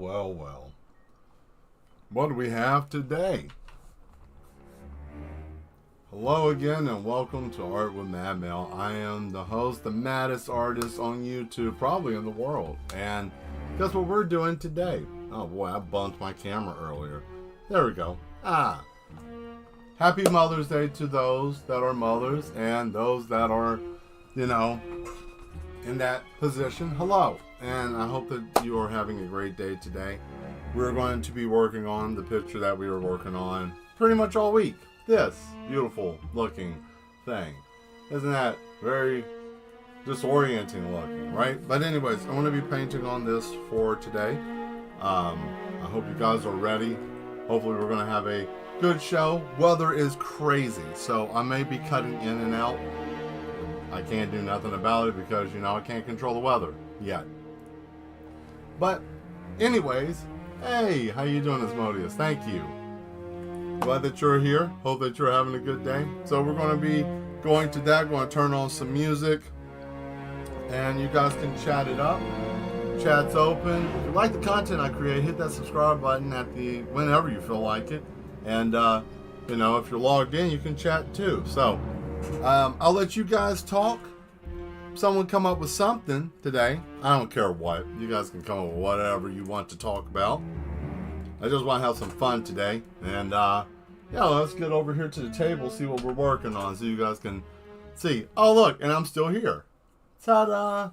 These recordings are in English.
well. What do we have today? Hello again and welcome to Art with Mad Mel. I am the host, the maddest artist on YouTube, probably in the world. And guess what we're doing today? Oh boy, I bumped my camera earlier. There we go. Happy Mother's Day to those that are mothers and those that are, you know, in that position. Hello, and I hope that you are having a great day today. We're going to be working on the picture that we were working on pretty much all week. This beautiful looking thing. Isn't that very disorienting looking, right? But anyways, I'm going to be painting on this for today. I hope you guys are ready. Hopefully we're going to have a good show. Weather is crazy, so I may be cutting in and out. I can't do nothing about it because, you know, I can't control the weather yet. But anyways, hey, how you doing, Asmodeus? Thank you. Glad that you're here. Hope that you're having a good day. So we're going to be going to that. Going to turn on some music, and you guys can chat it up. Chat's open. If you like the content I create, hit that subscribe button at the whenever you feel like it. And you know, if you're logged in, you can chat too. So I'll let you guys talk. Someone come up with something today. I don't care what. You guys can come up with whatever you want to talk about. I just want to have some fun today. And yeah, let's get over here to the table, see what we're working on, so you guys can see. Oh, look, and I'm still here. Ta-da!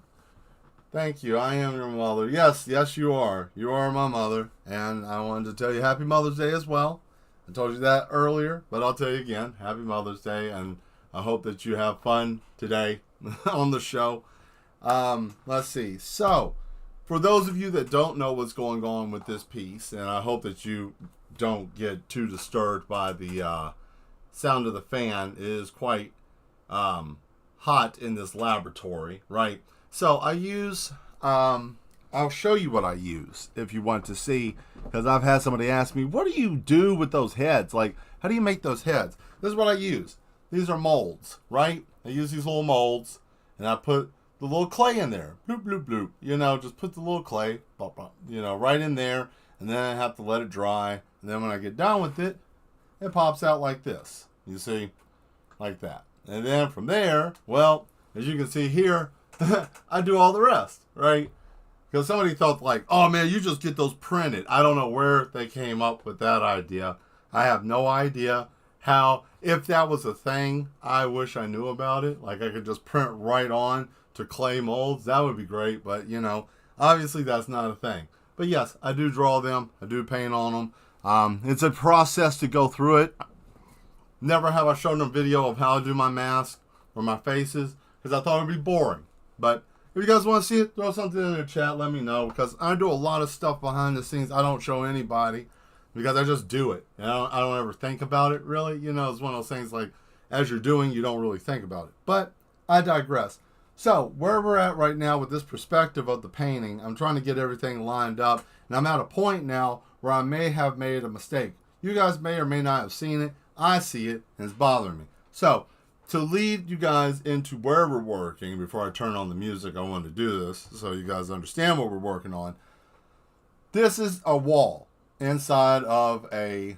Thank you. I am your mother. Yes, you are. You are my mother. And I wanted to tell you Happy Mother's Day as well. I told you that earlier, but I'll tell you again. Happy Mother's Day, and I hope that you have fun today on the show. Let's see. So, for those of you that don't know what's going on with this piece, and I hope that you don't get too disturbed by the sound of the fan. It is quite hot in this laboratory, right? So I use, I'll show you what I use if you want to see, because I've had somebody ask me, what do you do with those heads? Like, how do you make those heads? This is what I use. These are molds, right? I use these little molds, and I put the little clay in there. Bloop, bloop, bloop. You know, just put the little clay, bop, bop, you know, right in there, and then I have to let it dry. And then when I get done with it, it pops out like this. You see? Like that. And then from there, well, as you can see here, I do all the rest, right? Because somebody thought like, oh man, you just get those printed. I don't know where they came up with that idea. I have no idea how. If that was a thing, I wish I knew about it. Like I could just print right on to clay molds. That would be great. But you know, obviously that's not a thing. But yes, I do draw them. I do paint on them. It's a process to go through it. Never have I shown a video of how I do my mask or my faces, because I thought it would be boring. But if you guys want to see it, throw something in the chat, let me know, because I do a lot of stuff behind the scenes I don't show anybody, because I just do it. You know, I don't ever think about it, really. You know, it's one of those things like, as you're doing, you don't really think about it. But I digress. So, where we're at right now with this perspective of the painting, I'm trying to get everything lined up, and I'm at a point now where I may have made a mistake. You guys may or may not have seen it. I see it, and it's bothering me. So, to lead you guys into where we're working, before I turn on the music, I wanted to do this so you guys understand what we're working on. This is a wall inside of a,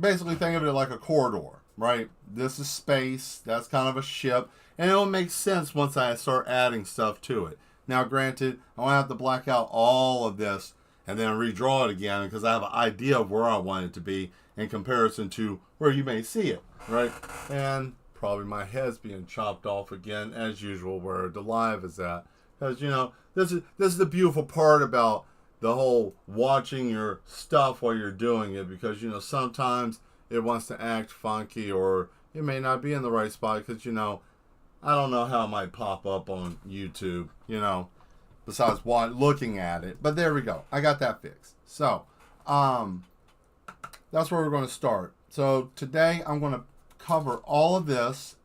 basically think of it like a corridor, right? This is space. That's kind of a ship. And it'll make sense once I start adding stuff to it. Now, granted, I won't have to black out all of this and then redraw it again, because I have an idea of where I want it to be in comparison to where you may see it, right? And probably my head's being chopped off again, as usual, where the live is at. Because, you know, this is the beautiful part about the whole watching your stuff while you're doing it, because, you know, sometimes it wants to act funky, or it may not be in the right spot, because, you know, I don't know how it might pop up on YouTube, you know, besides looking at it. But there we go. I got that fixed. So, that's where we're going to start. So today I'm going to cover all of this,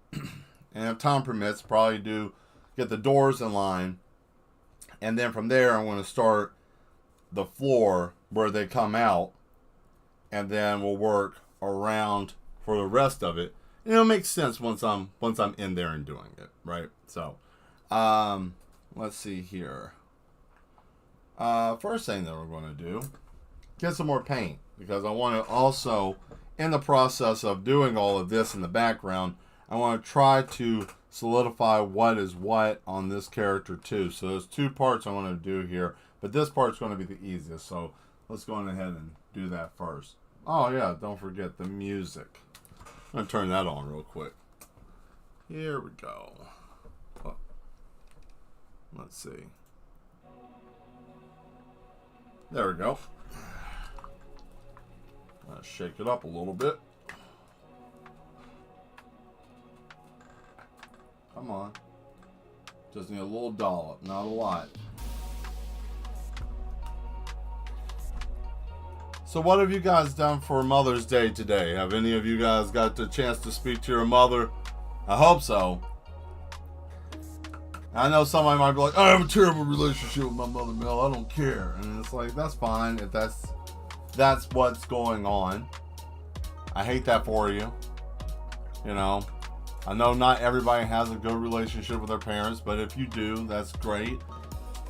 and if time permits, probably get the doors in line, and then from there I'm going to start the floor where they come out, and then we'll work around for the rest of it. And it'll make sense once I'm in there and doing it, right? So let's see here. First thing that we're going to do, get some more paint, because I want to also, in the process of doing all of this in the background, I want to try to solidify what is what on this character too. So there's two parts I want to do here, but this part's going to be the easiest. So let's go on ahead and do that first. Oh yeah, don't forget the music. I'm going to turn that on real quick. Here we go. Oh. Let's see. There we go. Let's shake it up a little bit. Come on. Just need a little dollop, not a lot. So what have you guys done for Mother's Day today? Have any of you guys got the chance to speak to your mother? I hope so. I know somebody might be like, I have a terrible relationship with my mother, Mel. I don't care. And it's like, that's fine if that's what's going on. I hate that for you. You know, I know not everybody has a good relationship with their parents, but if you do, that's great.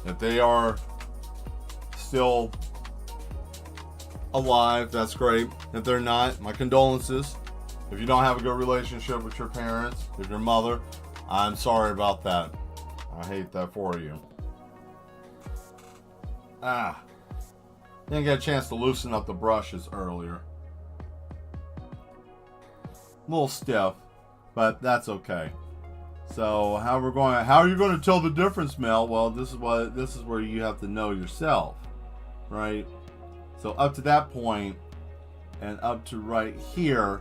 If they are still alive, that's great. If they're not, my condolences. If you don't have a good relationship with your parents, with your mother, I'm sorry about that. I hate that for you. Didn't get a chance to loosen up the brushes earlier. A little stiff, but that's okay. So how are you going to tell the difference, Mel? Well, this is where you have to know yourself, right? So up to that point and up to right here,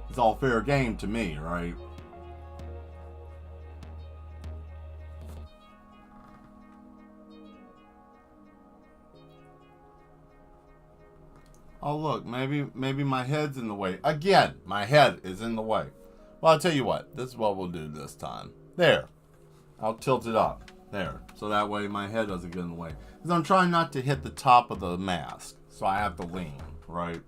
it's all fair game to me, right? Oh look, maybe my head's in the way. Again, my head is in the way. Well, I'll tell you what, this is what we'll do this time. There. I'll tilt it up. There. So that way my head doesn't get in the way. Because I'm trying not to hit the top of the mask. So I have to lean, right?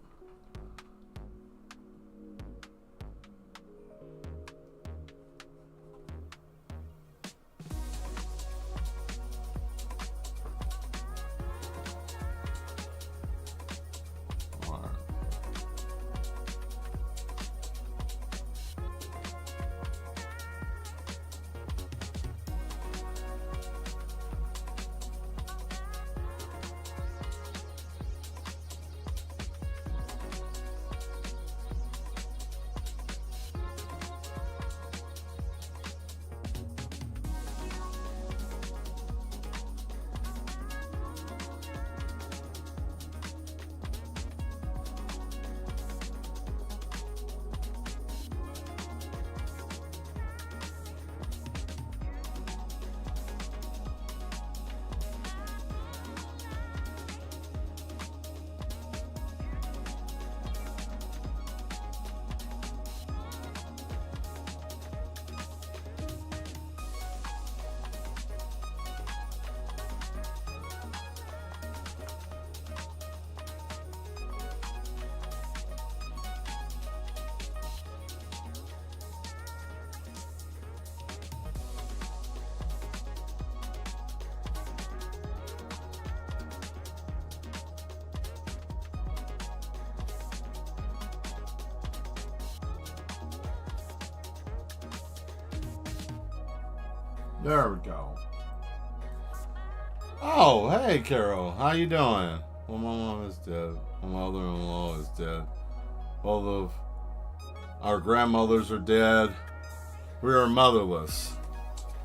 There we go. Oh, hey, Carol. How you doing? Well, my mom is dead. My mother-in-law is dead. Both of our grandmothers are dead. We are motherless.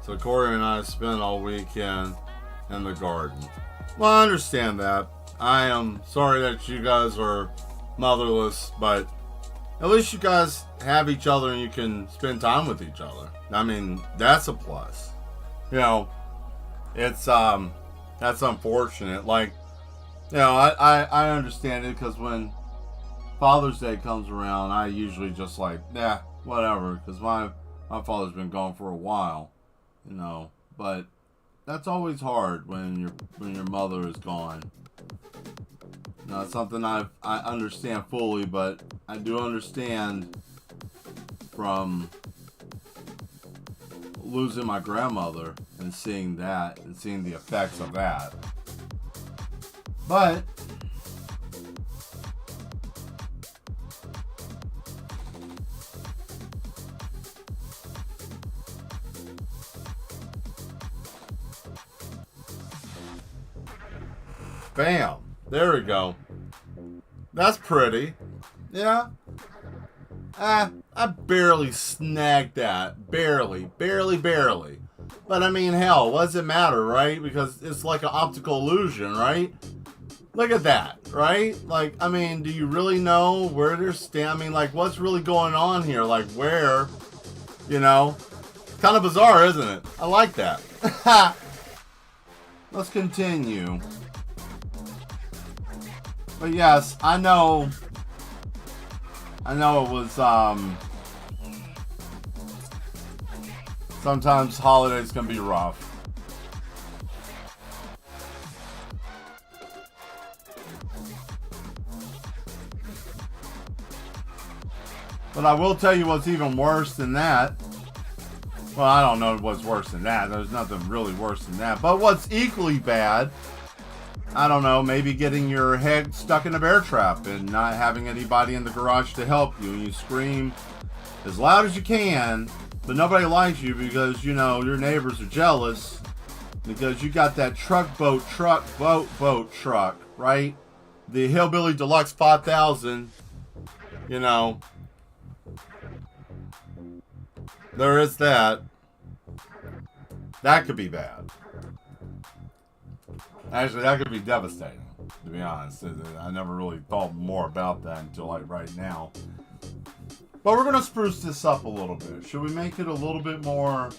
So Corey and I spent all weekend in the garden. Well, I understand that. I am sorry that you guys are motherless, but at least you guys have each other and you can spend time with each other. I mean, that's a plus. You know, it's that's unfortunate. Like, you know, I understand it, because when Father's Day comes around, I usually just like, yeah, whatever, because my father's been gone for a while, you know. But that's always hard when your mother is gone. Now, it's something I understand fully, but I do understand from losing my grandmother and seeing that and seeing the effects of that. But bam, there we go. That's pretty. Yeah. I barely snagged that. Barely. But I mean, hell, what does it matter, right? Because it's like an optical illusion, right? Look at that, right? Like, I mean, do you really know where they're standing? I mean, like, what's really going on here? Like, where, you know? Kind of bizarre, isn't it? I like that. Let's continue. But yes, I know it was, sometimes holidays can be rough. But I will tell you what's even worse than that. Well, I don't know what's worse than that. There's nothing really worse than that. But what's equally bad, I don't know, maybe getting your head stuck in a bear trap and not having anybody in the garage to help you. And you scream as loud as you can, but nobody likes you because, you know, your neighbors are jealous because you got that boat truck, right? The Hillbilly Deluxe 5000, you know. There is that. That could be bad. Actually, that could be devastating, to be honest. I never really thought more about that until like right now. But we're going to spruce this up a little bit. Should we make it a little bit more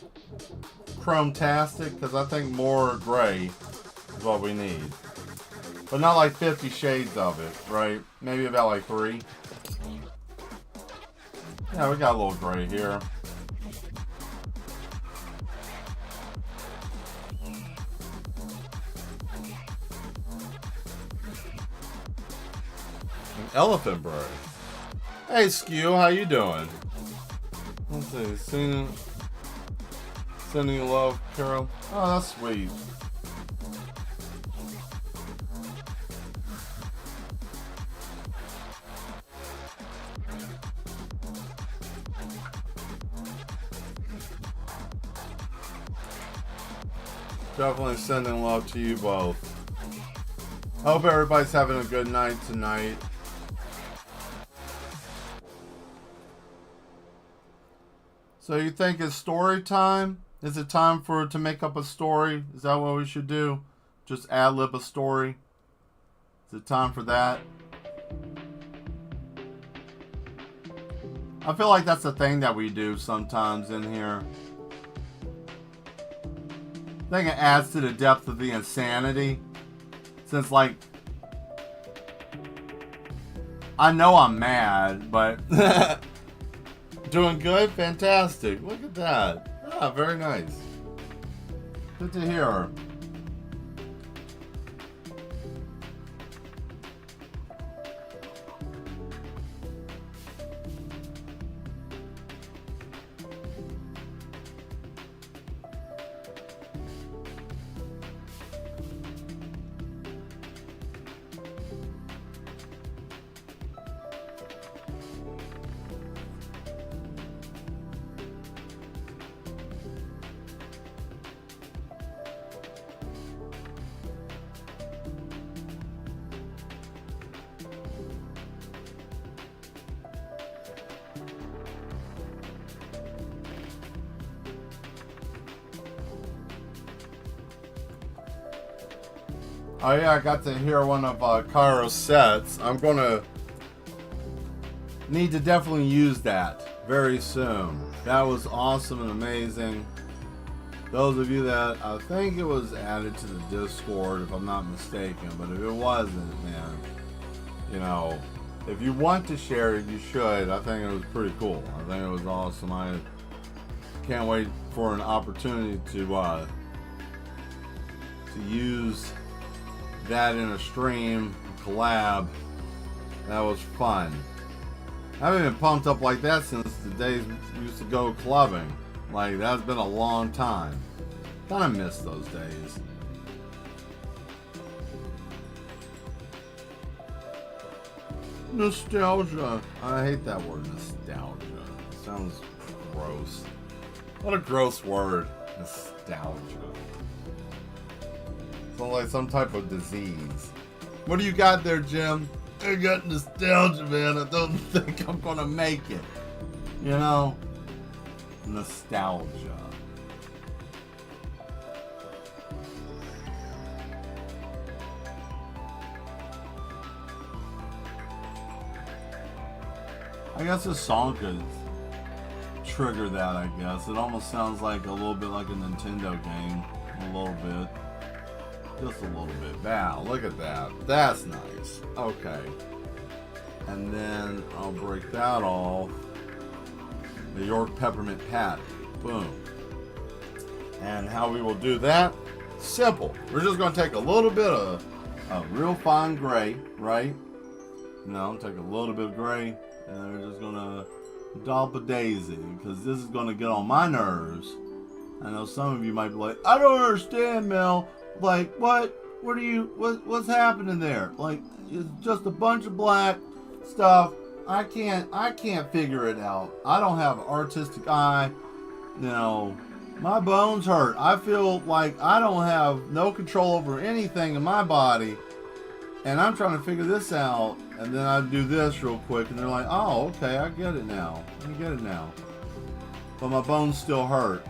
chrome-tastic? Because I think more gray is what we need. But not like 50 shades of it, right? Maybe about like 3. Yeah, we got a little gray here. Elephant bird. Hey Skew, how you doing? Let's see, sending you love, Carol. Oh, that's sweet. Definitely sending love to you both. Hope everybody's having a good night tonight. So you think it's story time? Is it time to make up a story? Is that what we should do? Just ad-lib a story? Is it time for that? I feel like that's a thing that we do sometimes in here. I think it adds to the depth of the insanity. Since, like, I know I'm mad, but doing good? Fantastic. Look at that. Ah, very nice. Good to hear. Oh yeah, I got to hear one of Cairo's sets. I'm gonna need to definitely use that very soon. That was awesome and amazing. Those of you that, I think it was added to the Discord if I'm not mistaken, but if it wasn't, man, you know, if you want to share it, you should. I think it was pretty cool. I think it was awesome. I can't wait for an opportunity to use that in a stream collab. That was fun. I haven't been pumped up like that since the days we used to go clubbing. Like, that's been a long time. Kind of miss those days. Nostalgia. I hate that word, nostalgia. It sounds gross. What a gross word. Nostalgia. Sounds like some type of disease. What do you got there, Jim? I got nostalgia, man. I don't think I'm gonna make it. You know? Nostalgia. I guess a song could trigger that, I guess. It almost sounds like a little bit like a Nintendo game. A little bit. Just a little bit. Wow, look at that. That's nice. Okay. And then I'll break that off. The York Peppermint Patty. Boom. And how we will do that? Simple. We're just going to take a little bit of real fine gray, right? Take a little bit of gray. And we're just going to dollop a daisy. Because this is going to get on my nerves. I know some of you might be like, I don't understand, Mel. Like, what's happening there? Like, it's just a bunch of black stuff. I can't figure it out. I don't have an artistic eye. My bones hurt. I feel like I don't have no control over anything in my body. And I'm trying to figure this out. And then I do this real quick. And they're like, oh, okay, I get it now. But my bones still hurt.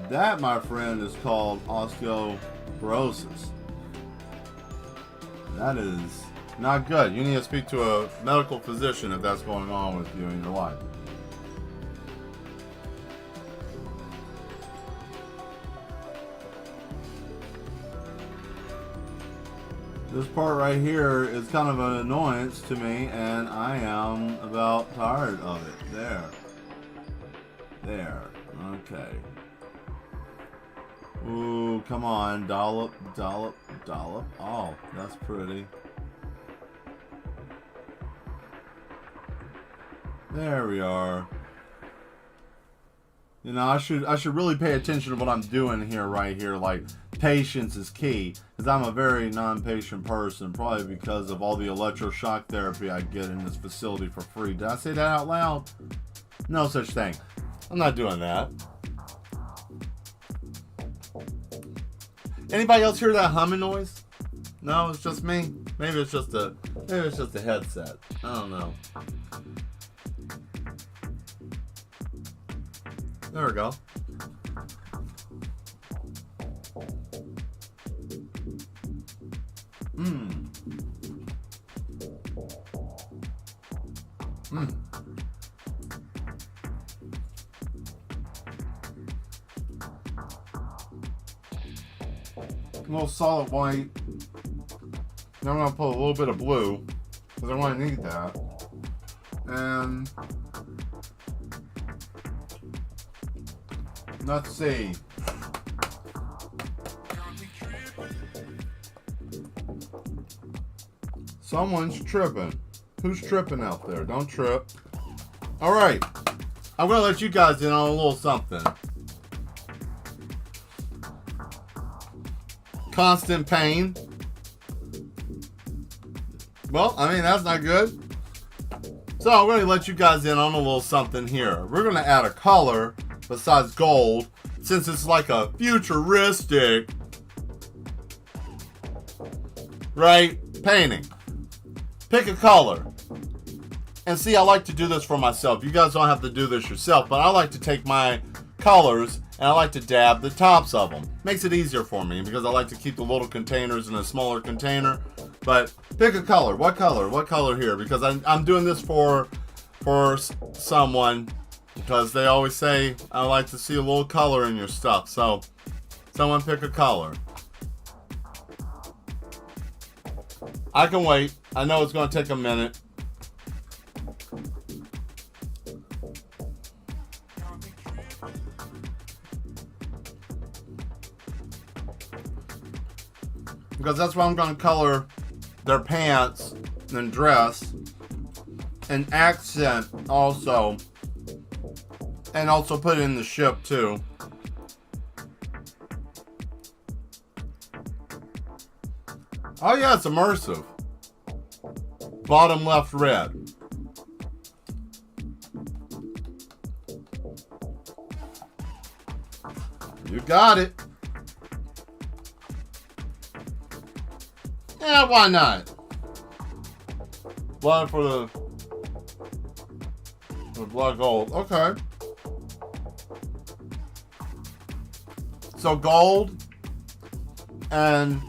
That, my friend, is called osteoporosis. That is not good. You need to speak to a medical physician if that's going on with you in your life. This part right here is kind of an annoyance to me, and I am about tired of it. There. Okay. Ooh, come on. Dollop. Oh, that's pretty. There we are. I should really pay attention to what I'm doing here, right here. Like, patience is key. Because I'm a very non-patient person. Probably because of all the electroshock therapy I get in this facility for free. Did I say that out loud? No such thing. I'm not doing that. Anybody else hear that humming noise? No, it's just me. Maybe it's just a headset. I don't know. There we go. A little solid white. Now I'm going to put a little bit of blue because I want to need that. And let's see. Someone's tripping. Who's tripping out there? Don't trip. All right. I'm going to let you guys in on a little something. Constant pain. Well, I mean, that's not good. So I'm going to let you guys in on a little something here. We're going to add a color besides gold, since it's like a futuristic, right, painting. Pick a color. And see, I like to do this for myself. You guys don't have to do this yourself, but I like to take my colors and I like to dab the tops of them. Makes it easier for me because I like to keep the little containers in a smaller container. But pick a color. What color? What color here? Because I'm doing this for someone, because they always say I like to see a little color in your stuff. So someone pick a color. I can wait. I know it's going to take a minute. Because that's why I'm going to color their pants and dress and accent also And also put it in the ship too. Oh yeah, it's immersive. Bottom left red. You got it. Yeah, why not? Blood for the blood gold. Okay. So gold and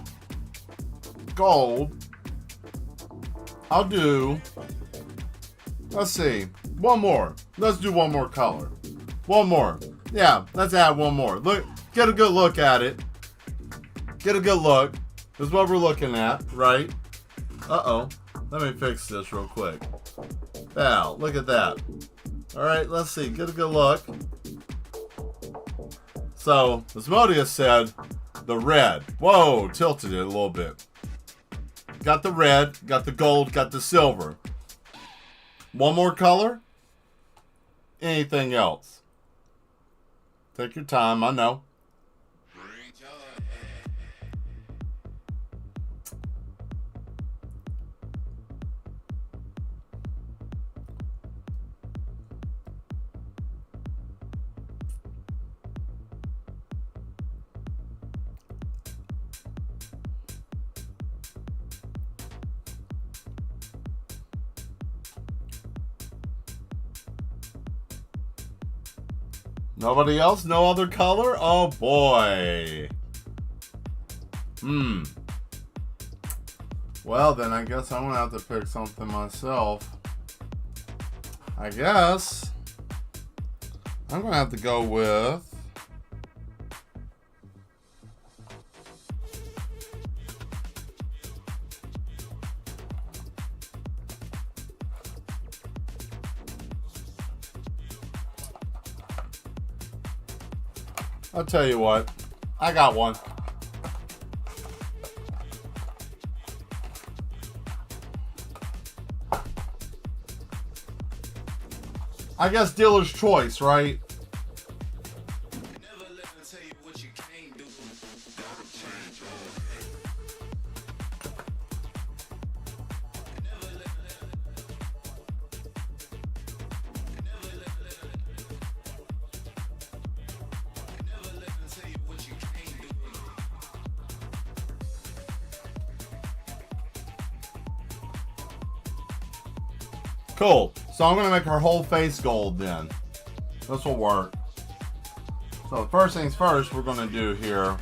gold. I'll do, let's see, one more. Let's do one more color. One more. Yeah, let's add one more. Look, get a good look at it. Get a good look. This is what we're looking at, right? Uh-oh. Let me fix this real quick. Wow, look at that. All right, let's see. Get a good look. So, Asmodeus said the red. Whoa, tilted it a little bit. Got the red, got the gold, got the silver. One more color? Anything else? Take your time, I know. Nobody else? No other color? Oh boy. Well, then I guess I'm gonna have to pick something myself. I guess I'm gonna have to go with I'll tell you what. I got one. I guess dealer's choice, right? Cool. So I'm going to make her whole face gold then. This will work. So the first things first we're going to do here,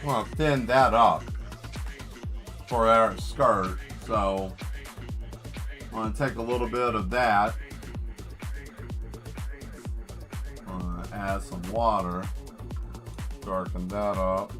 we're going to thin that up for our skirt. So I'm going to take a little bit of that. I'm going to add some water. Darken that up.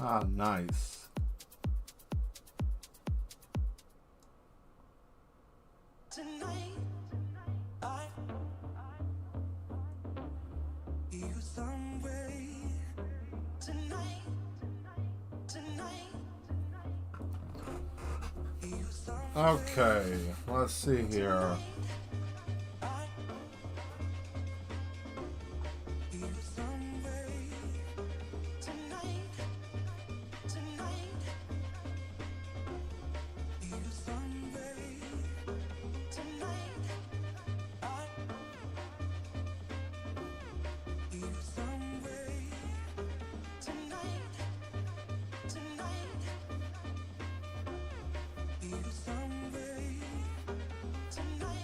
Ah, nice. Tonight, I you some way. Tonight, you some Okay, let's see here. you some way. Tonight, you some way. Tonight, you some way. Tonight, you some way. Tonight.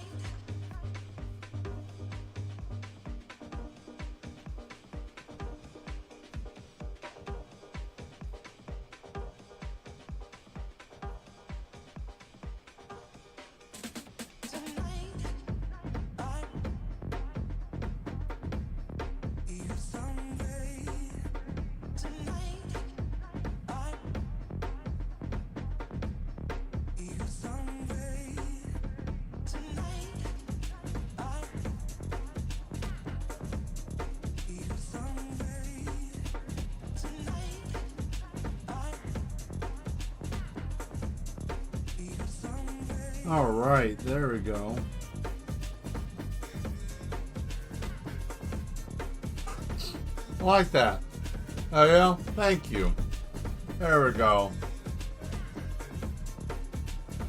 All right, there we go. I like that. Oh yeah, thank you. There we go.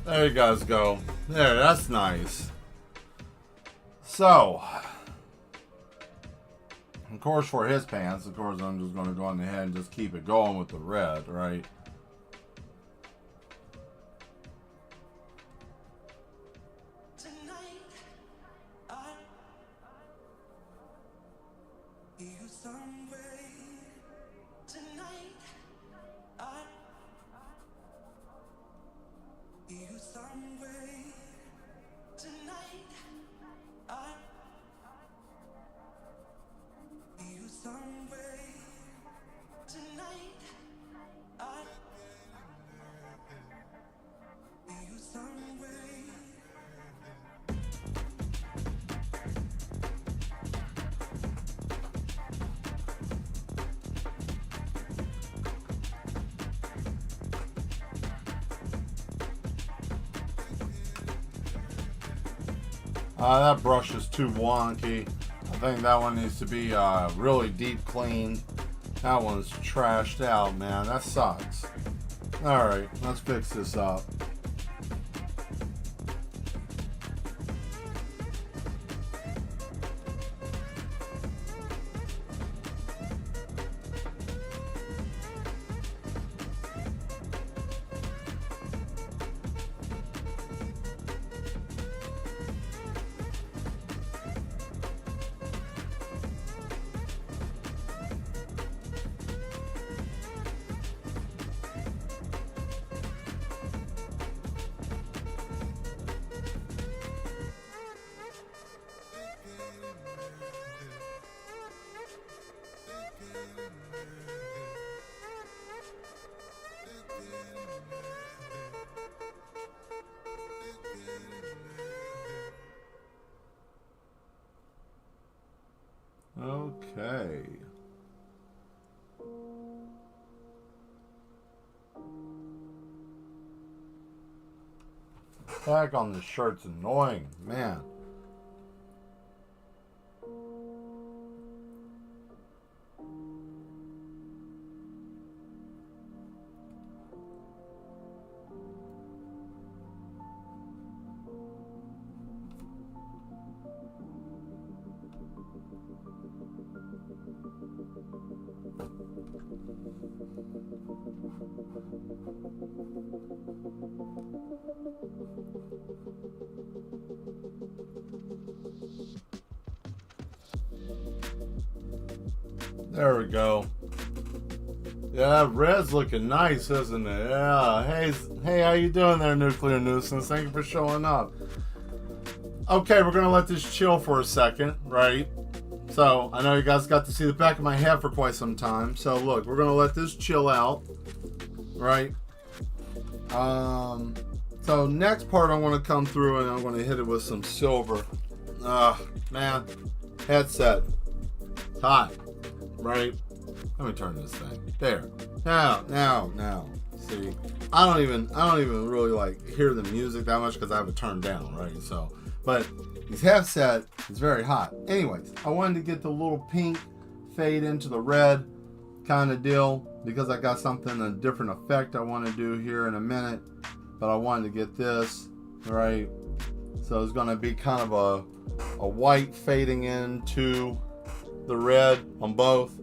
There you guys go. There, that's nice. So, of course, for his pants, of course, I'm just going to go on ahead and just keep it going with the red, right? That brush is too wonky. I think that one needs to be really deep cleaned. That one's trashed out, man. That sucks. Alright, let's fix this up. Okay. Tag on this shirt's annoying, man. There we go. Yeah, that red's looking nice, isn't it? Yeah. Hey, how you doing there, Nuclear Nuisance? Thank you for showing up. Okay, we're gonna let this chill for a second, right? So I know you guys got to see the back of my head for quite some time. So look, we're gonna let this chill out, right? So next part, I want to come through and I'm going to hit it with some silver. Man, headset, hot, right? Let me turn this thing there. Now. See, I don't even really like hear the music that much because I have it turned down, right? So, but this headset is very hot. Anyways, I wanted to get the little pink fade into the red kind of deal because I got something, a different effect I want to do here in a minute, but I wanted to get this right. So it's going to be kind of a white fading into the red on both.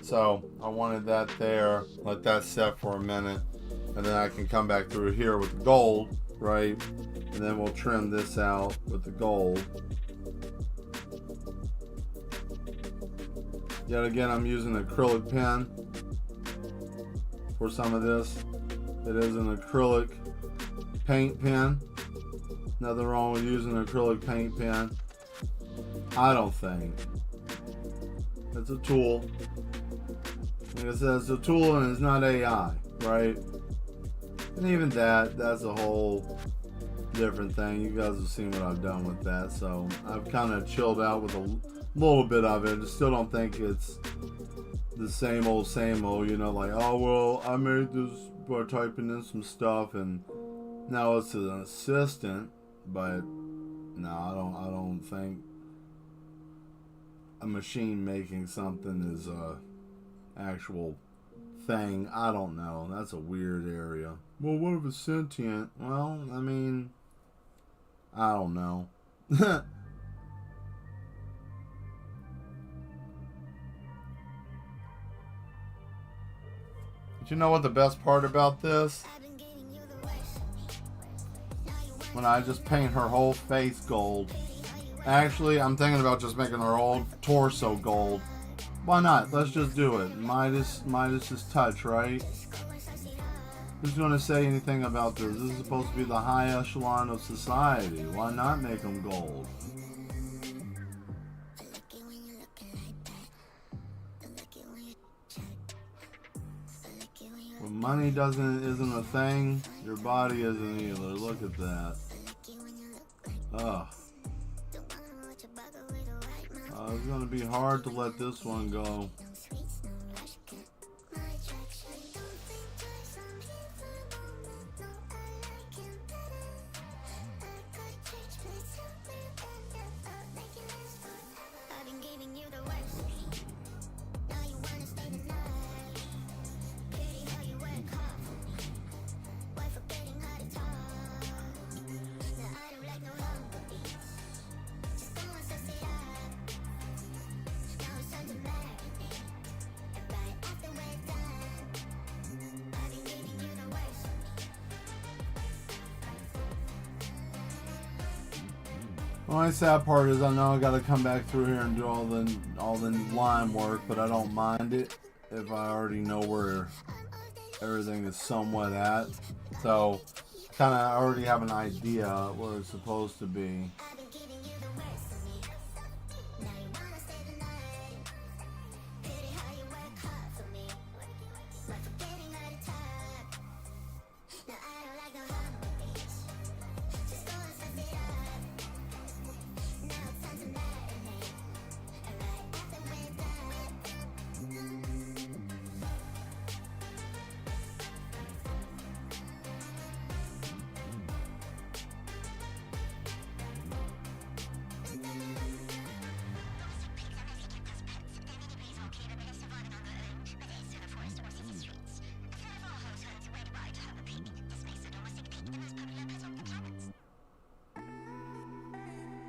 So I wanted that there, let that set for a minute, and then I can come back through here with the gold, right? And then we'll trim this out with the gold. Yet again, I'm using an acrylic pen for some of this. It is an acrylic paint pen. Nothing wrong with using an acrylic paint pen. I don't think. It's a tool. Like I said, it's a tool and it's not AI, right? And even that's a whole different thing. You guys have seen what I've done with that. So I've kind of chilled out with a little bit of it. I still don't think it's the same old, you know, like, oh, well, I made this by typing in some stuff and now it's an assistant. But no, I don't think a machine making something is a actual thing. I don't know. That's a weird area. Well, what if it's sentient? Well, I mean, I don't know. But you know what the best part about this? When I just paint her whole face gold. Actually, I'm thinking about just making her whole torso gold. Why not? Let's just do it. Midas is touch, right? Who's going to say anything about this? This is supposed to be the high echelon of society. Why not make them gold? When money isn't a thing, your body isn't either. Look at that. Ugh. It's going to be hard to let this one go. The only sad part is I know I got to come back through here and do all the line work, but I don't mind it if I already know where everything is somewhat at. So, kind of already have an idea where it's supposed to be.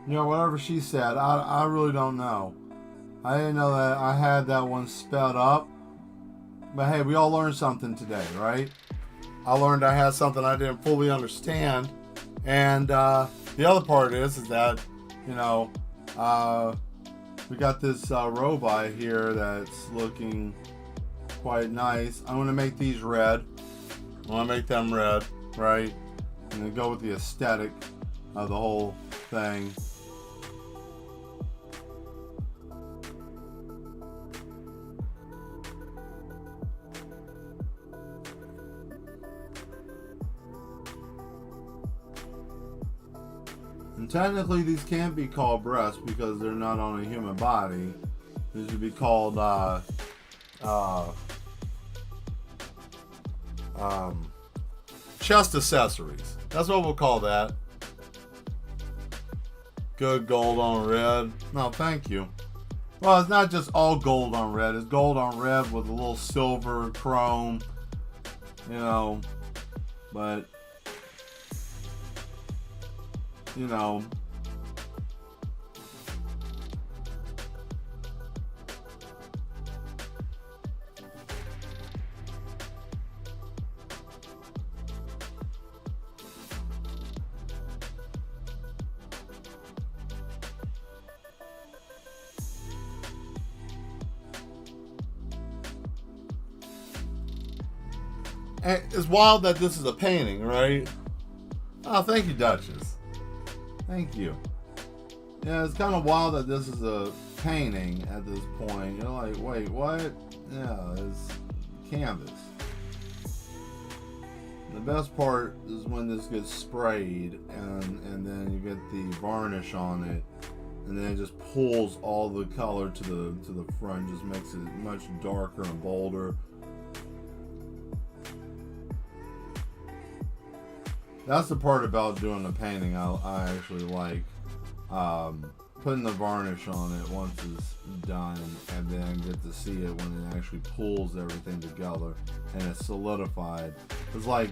You know, whatever she said, I really don't know. I didn't know that I had that one sped up. But hey, we all learned something today, right? I learned I had something I didn't fully understand. And the other part is that, you know, we got this robot here that's looking quite nice. I'm going to make these red. I want to make them red, right? And then go with the aesthetic of the whole thing. technically these can't be called breasts because they're not on a human body. These would be called chest accessories. That's what we'll call that. Good gold on red. No, thank you. Well, it's not just all gold on red. It's gold on red with a little silver, chrome, you know, but, you know, and it's wild that this is a painting, right? Oh, thank you, Duchess. Thank you. Yeah, it's kind of wild that this is a painting at this point. You're like, wait, what? Yeah, it's canvas. The best part is when this gets sprayed and then you get the varnish on it, and then it just pulls all the color to the front, just makes it much darker and bolder. That's the part about doing the painting I actually like. Putting the varnish on it once it's done, and then get to see it when it actually pulls everything together and it's solidified. It's like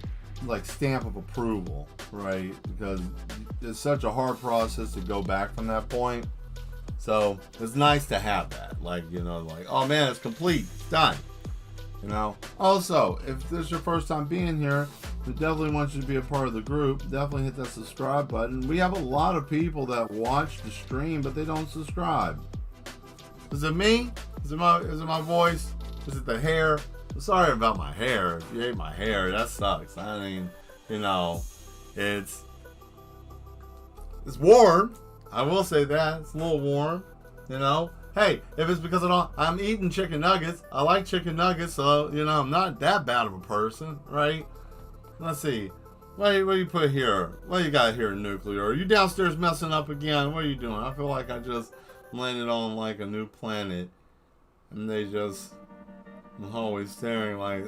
stamp of approval, right? Because it's such a hard process to go back from that point. So it's nice to have that. Like, you know, like, oh man, it's complete, it's done. You know. Also, if this is your first time being here, we definitely want you to be a part of the group. Definitely hit that subscribe button. We have a lot of people that watch the stream, but they don't subscribe. Is it me? Is it my voice? Is it the hair? Sorry about my hair. If you hate my hair, that sucks. I mean, you know, it's warm. I will say that. It's a little warm, you know. Hey, if it's because I'm eating chicken nuggets. I like chicken nuggets, so, you know, I'm not that bad of a person, right? Let's see. What do you put here? What do you got here, Nuclear? Are you downstairs messing up again? What are you doing? I feel like I just landed on like a new planet, and they just I'm always staring like,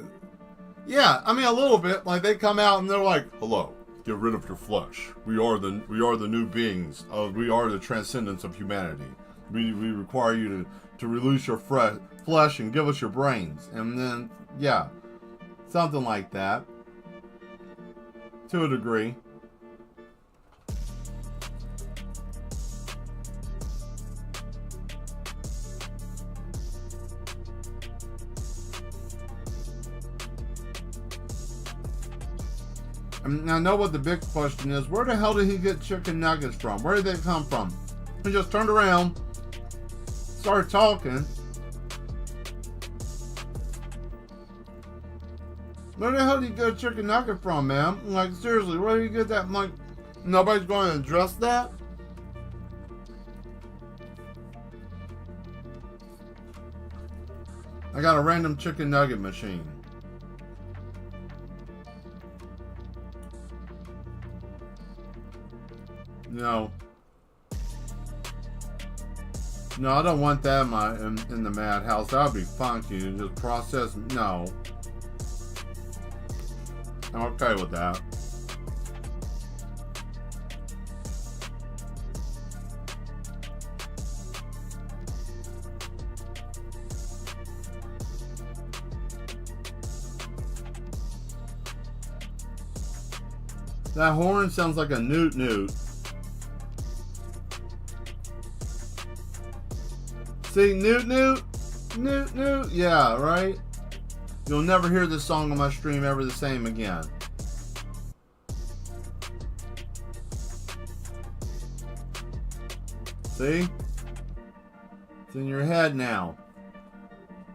yeah. I mean, a little bit. Like they come out and they're like, "Hello, get rid of your flesh. We are the new beings. We are the transcendence of humanity. We require you to release your flesh and give us your brains." And then, yeah, something like that. To a degree. And I know what the big question is. Where the hell did he get chicken nuggets from? Where did they come from? He just turned around, started talking. Where the hell did you get a chicken nugget from, man? Like, seriously, where did you get that? Like, nobody's going to address that? I got a random chicken nugget machine. No. No, I don't want that in the madhouse. That would be funky. To just process. No. I'm okay with that. That horn sounds like a newt newt. See, newt newt? Newt newt? Yeah, right? You'll never hear this song on my stream ever the same again. See? It's in your head now.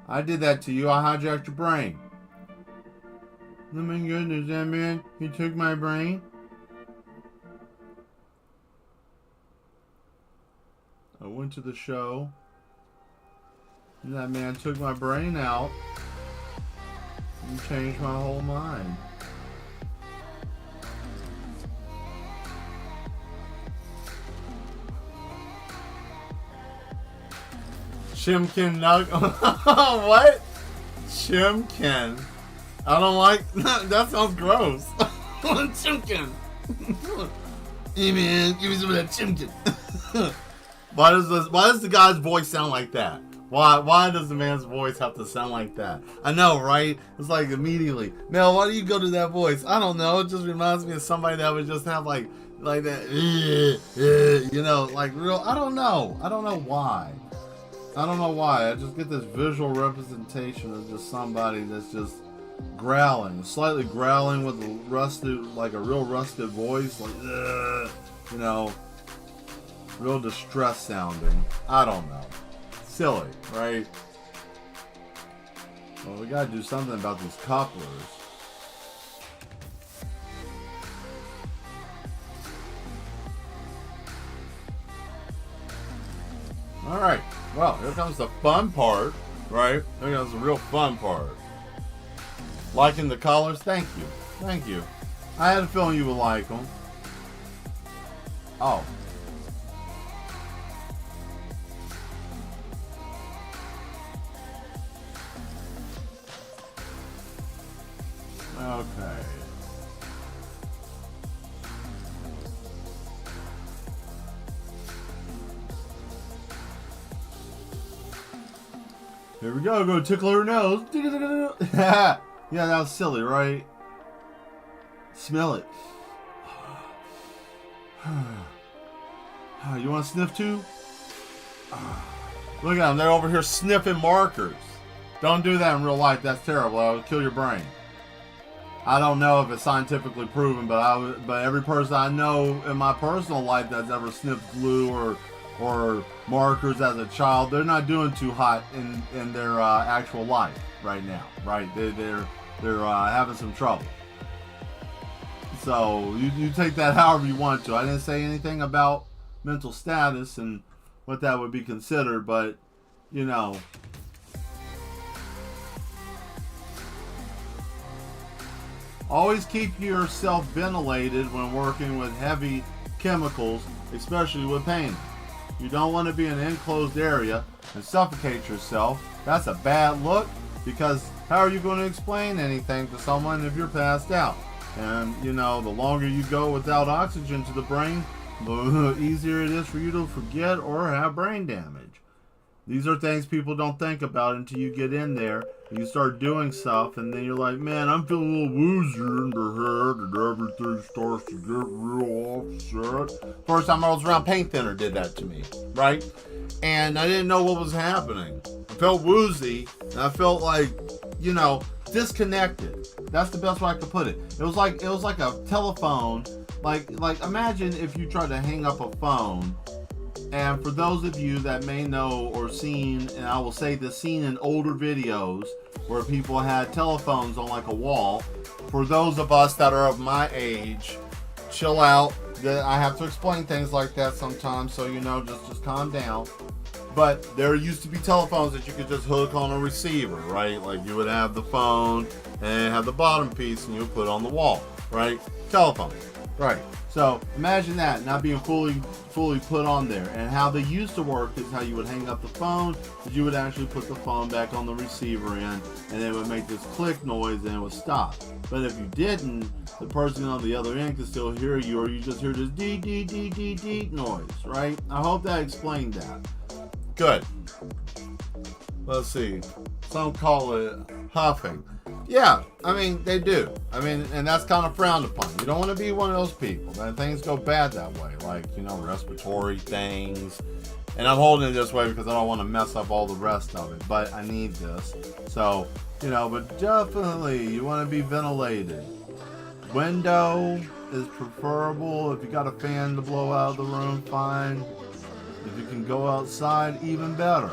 I did that to you. I hijacked your brain. Oh my goodness, that man, he took my brain. I went to the show, and that man took my brain out and changed my whole mind. Chimkin Nug. What? Chimkin. I don't like that. Sounds gross. Chimkin. Hey man, give me some of that chimkin. Why does the guy's voice sound like that? Why does the man's voice have to sound like that? I know, right? It's like immediately, Mel, why do you go to that voice? I don't know. It just reminds me of somebody that would just have like that, you know, like real. I don't know. I don't know why. I just get this visual representation of just somebody that's just growling, slightly growling with a rusted, like a real rusted voice, like, you know, real distress sounding. I don't know. Silly, right? Well, we gotta do something about these couplers. Alright, well, here comes the fun part, right? Here comes the real fun part. Liking the colors? Thank you. Thank you. I had a feeling you would like them. Oh. Okay. Here we go. Go tickle her nose. Yeah, that was silly, right? Smell it. You want to sniff too? Look at them. They're over here sniffing markers. Don't do that in real life. That's terrible. It'll kill your brain. I don't know if it's scientifically proven, but every person I know in my personal life that's ever sniffed glue or markers as a child, they're not doing too hot in their actual life right now, right? They're having some trouble. So you take that however you want to. I didn't say anything about mental status and what that would be considered, but you know. Always keep yourself ventilated when working with heavy chemicals, especially with painting. You don't want to be in an enclosed area and suffocate yourself. That's a bad look, because how are you going to explain anything to someone if you're passed out? And you know, the longer you go without oxygen to the brain, the easier it is for you to forget or have brain damage. These are things people don't think about until you get in there and you start doing stuff, and then you're like, man, I'm feeling a little woozy in the head, and everything starts to get real upset. First time I was around paint thinner did that to me, right? And I didn't know what was happening. I felt woozy, and I felt like, you know, disconnected. That's the best way I could put it. It was like a telephone. Like imagine if you tried to hang up a phone. And for those of you that may know or seen, and I will say this, seen in older videos where people had telephones on like a wall, for those of us that are of my age, chill out. I have to explain things like that sometimes, so you know, just calm down. But there used to be telephones that you could just hook on a receiver, right? Like you would have the phone and have the bottom piece and you would put it on the wall, right? Telephone, right? So imagine that not being fully put on there. And how they used to work is how you would hang up the phone, is you would actually put the phone back on the receiver end, and it would make this click noise and it would stop. But if you didn't, the person on the other end could still hear you, or you just hear this dee dee dee dee dee noise, right? I hope that explained that. Good. Let's see. Some call it huffing. Yeah, I mean, they do. I mean, and that's kind of frowned upon. You don't want to be one of those people. That things go bad that way. Like, you know, respiratory things. And I'm holding it this way because I don't want to mess up all the rest of it. But I need this. So, you know, but definitely you want to be ventilated. Window is preferable. If you got a fan to blow out of the room, fine. If you can go outside, even better.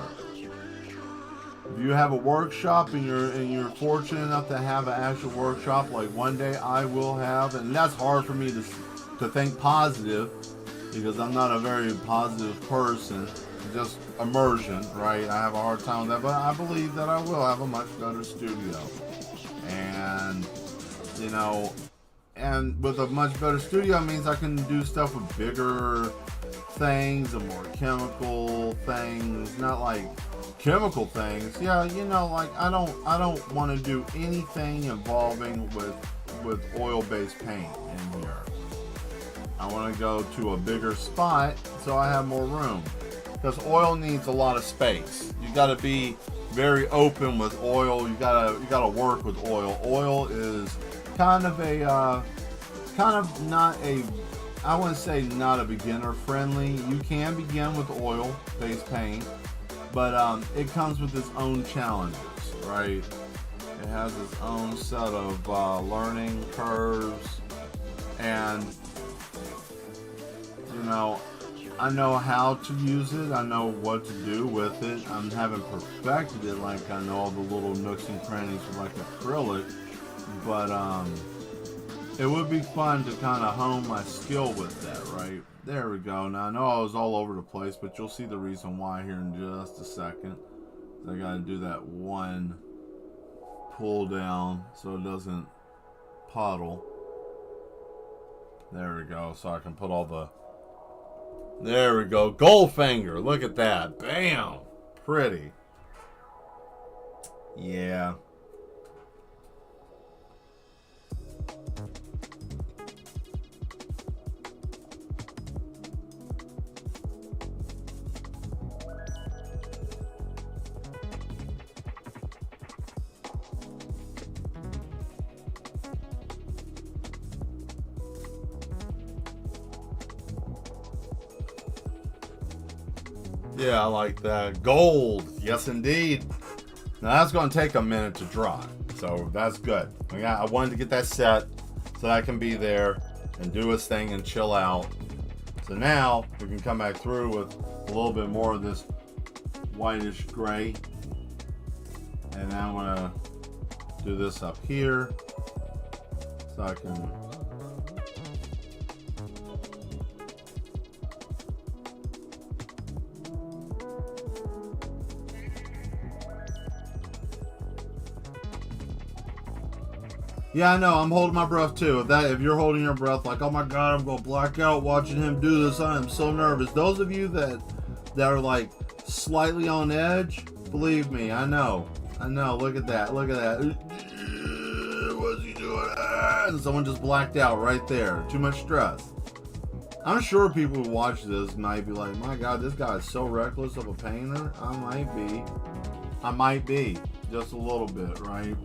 If you have a workshop and you're fortunate enough to have an actual workshop, like one day I will have, and that's hard for me to think positive because I'm not a very positive person. Just immersion, right? I have a hard time with that, but I believe that I will have a much better studio. And you know, and with a much better studio means I can do stuff with bigger things and more chemical things, not like chemical things. Yeah, you know, like I don't want to do anything involving with oil-based paint in here. I want to go to a bigger spot so I have more room, because oil needs a lot of space. You got to be very open with oil. You gotta work with oil. Oil is kind of not a, I wouldn't say not a beginner friendly. You can begin with oil-based paint, but it comes with its own challenges, right? It has its own set of learning curves, and you know, I know how to use it. I know what to do with it. I haven't perfected it like I know all the little nooks and crannies for like acrylic, but it would be fun to kind of hone my skill with that, right? There we go. Now I know I was all over the place, but you'll see the reason why here in just a second. I gotta do that one pull down so it doesn't puddle. There we go. So I can put all the, there we go. Goldfinger. Look at that. Bam. Pretty. Yeah. Yeah, I like that. Gold. Yes, indeed. Now, that's going to take a minute to dry. So, that's good. I wanted to get that set so that I can be there and do its thing and chill out. So, now we can come back through with a little bit more of this whitish gray. And now I'm going to do this up here so I can... Yeah, I know. I'm holding my breath too. If you're holding your breath, like, oh my God, I'm gonna black out watching him do this. I am so nervous. Those of you that are like slightly on edge, believe me, I know. Look at that. Look at that. What's he doing? And someone just blacked out right there. Too much stress. I'm sure people who watch this might be like, my God, this guy is so reckless of a painter. I might be. Just a little bit, right?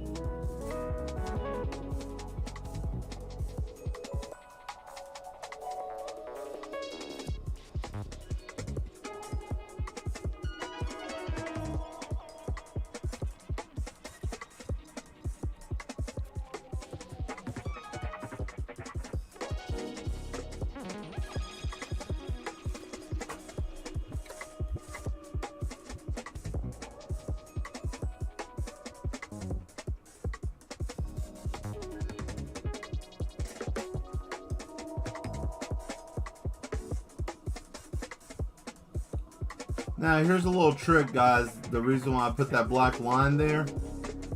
Now here's a little trick, guys. The reason why I put that black line there,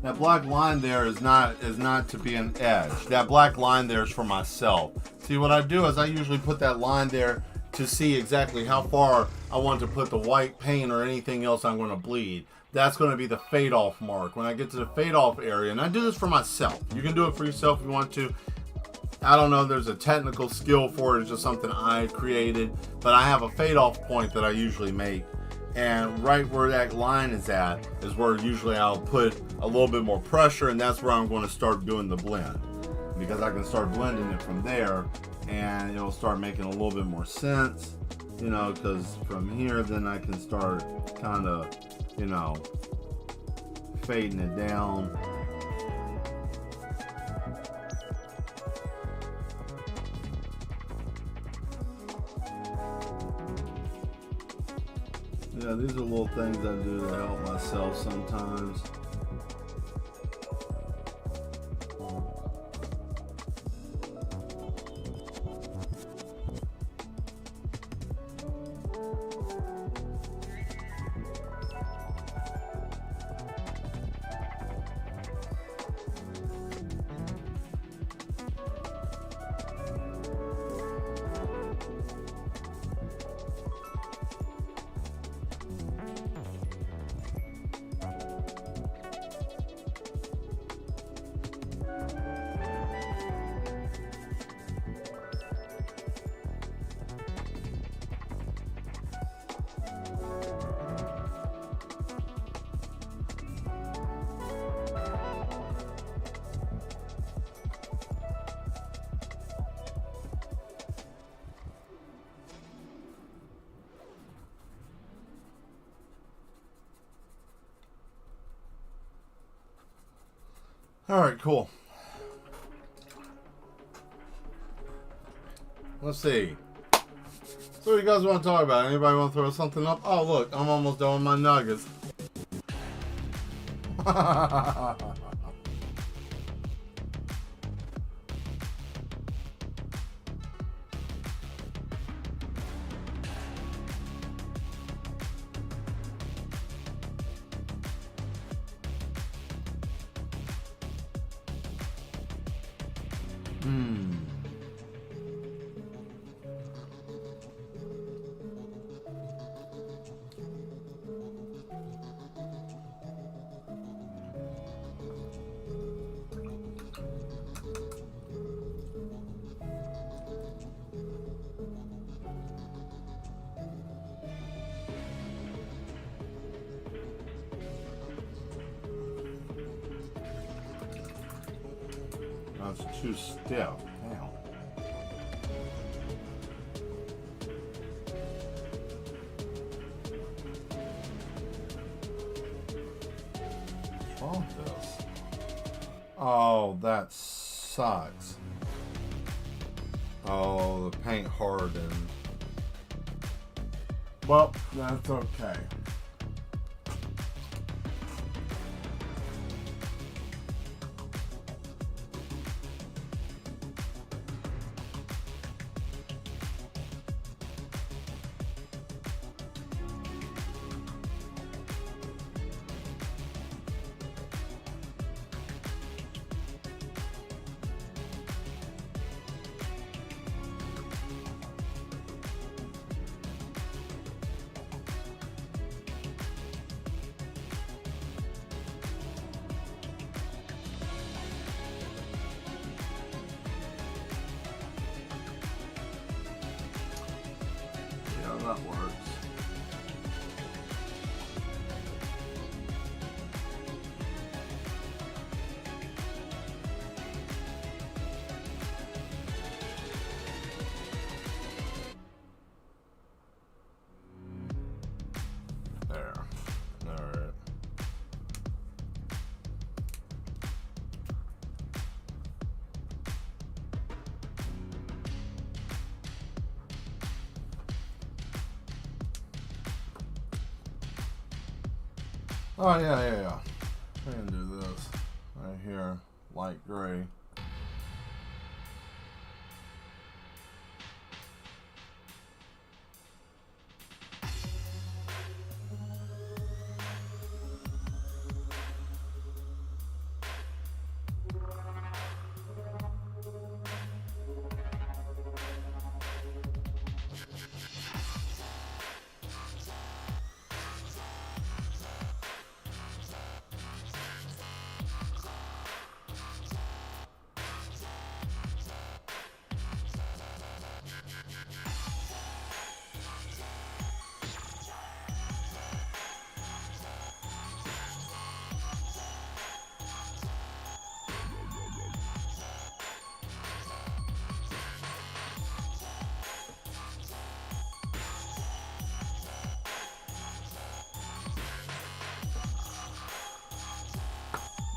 that black line there is not to be an edge. That black line there is for myself. See, what I do is I usually put that line there to see exactly how far I want to put the white paint or anything else I'm going to bleed. That's going to be the fade off mark. When I get to the fade off area, and I do this for myself. You can do it for yourself if you want to. I don't know, there's a technical skill for it. It's just something I created. But I have a fade off point that I usually make. And right where that line is at is where usually I'll put a little bit more pressure, and that's where I'm going to start doing the blend, because I can start blending it from there and it'll start making a little bit more sense, you know, because from here then I can start kind of, you know, fading it down. Yeah, these are little things I do to help myself sometimes. Alright, cool. Let's see. So what do you guys want to talk about? Anybody want to throw something up? Oh, look, I'm almost done with my nuggets. That's too stiff. Damn. What's wrong with this? Oh, that sucks. Oh, the paint hardened. Well, that's okay. That works. There. All right. Oh, yeah. I can do this right here, light gray.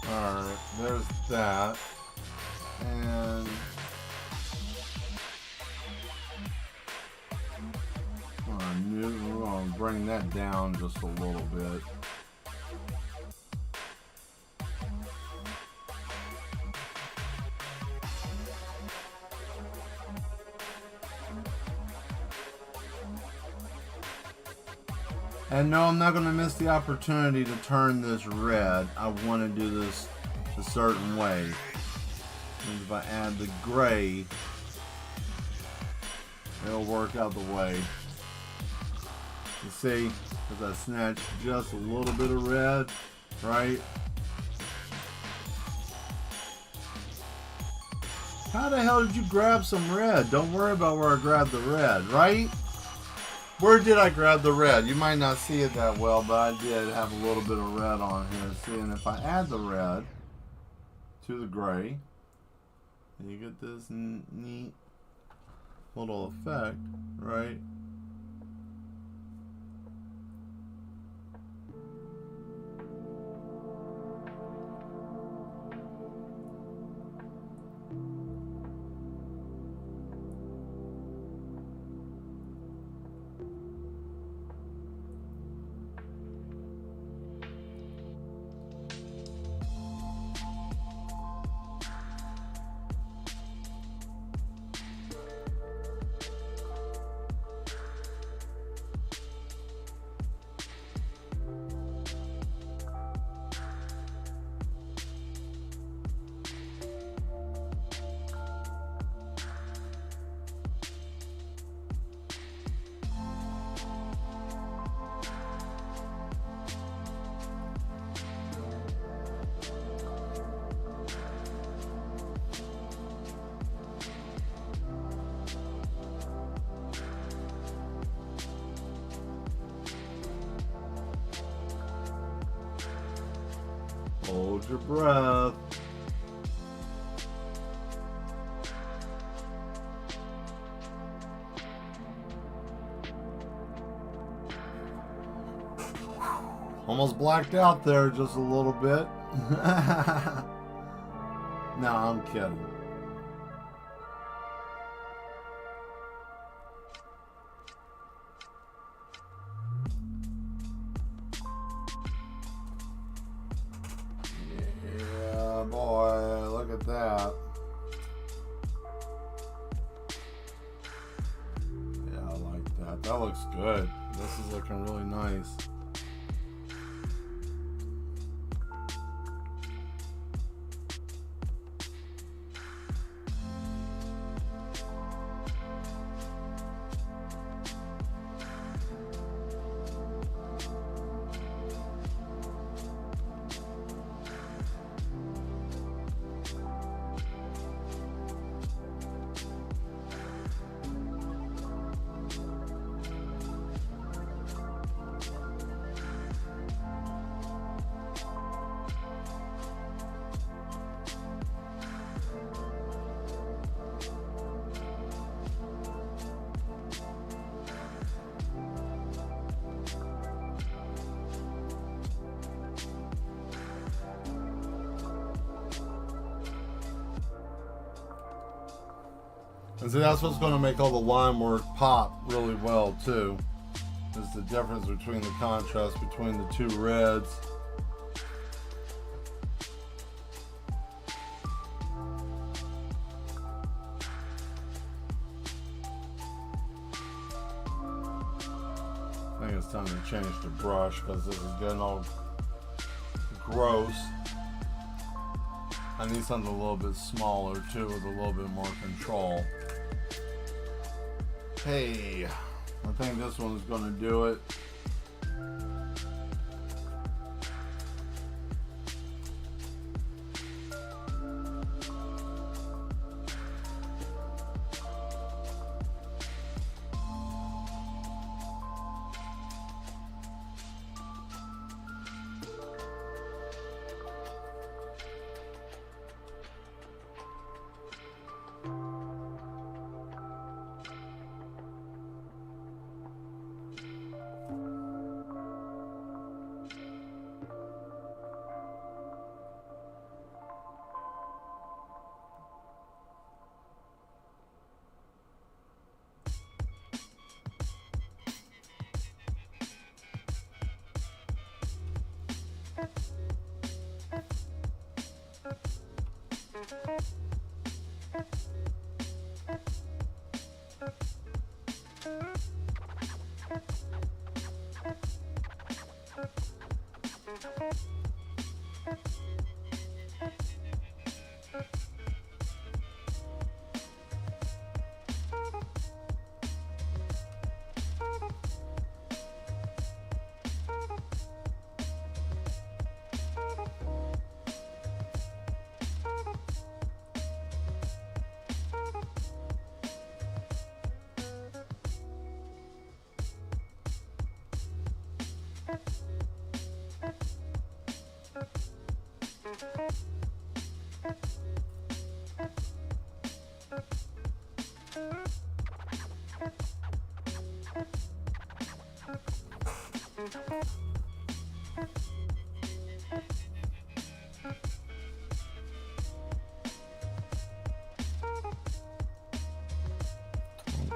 Alright, there's that. And we're going to bring that down just a little bit. And no, I'm not going to miss the opportunity to turn this red. I want to do this a certain way. And if I add the gray, it'll work out the way. You see, as I snatched just a little bit of red, right? How the hell did you grab some red? Don't worry about where I grabbed the red, right? Where did I grab the red? You might not see it that well, but I did have a little bit of red on here. See, and if I add the red to the gray, and you get this neat little effect, right? Hold your breath. Almost blacked out there just a little bit. No, I'm kidding. Yeah, boy, look at that. Yeah, I like that. That looks good. This is looking really nice. And see, that's what's going to make all the line work pop really well too, is the difference between the contrast between the two reds. I think it's time to change the brush because this is getting all gross. I need something a little bit smaller too, with a little bit more control. Hey, I think this one's gonna do it.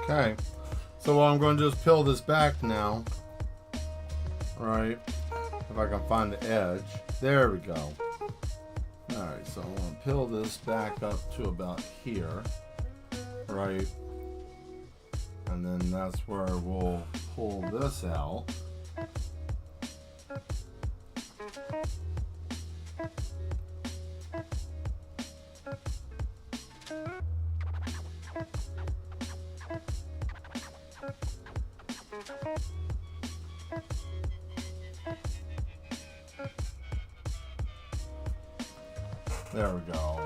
Okay, so what I'm going to do is peel this back now. Right, if I can find the edge. There we go. Alright, so I'm going to peel this back up to about here. Right, and then that's where we'll pull this out. There we go.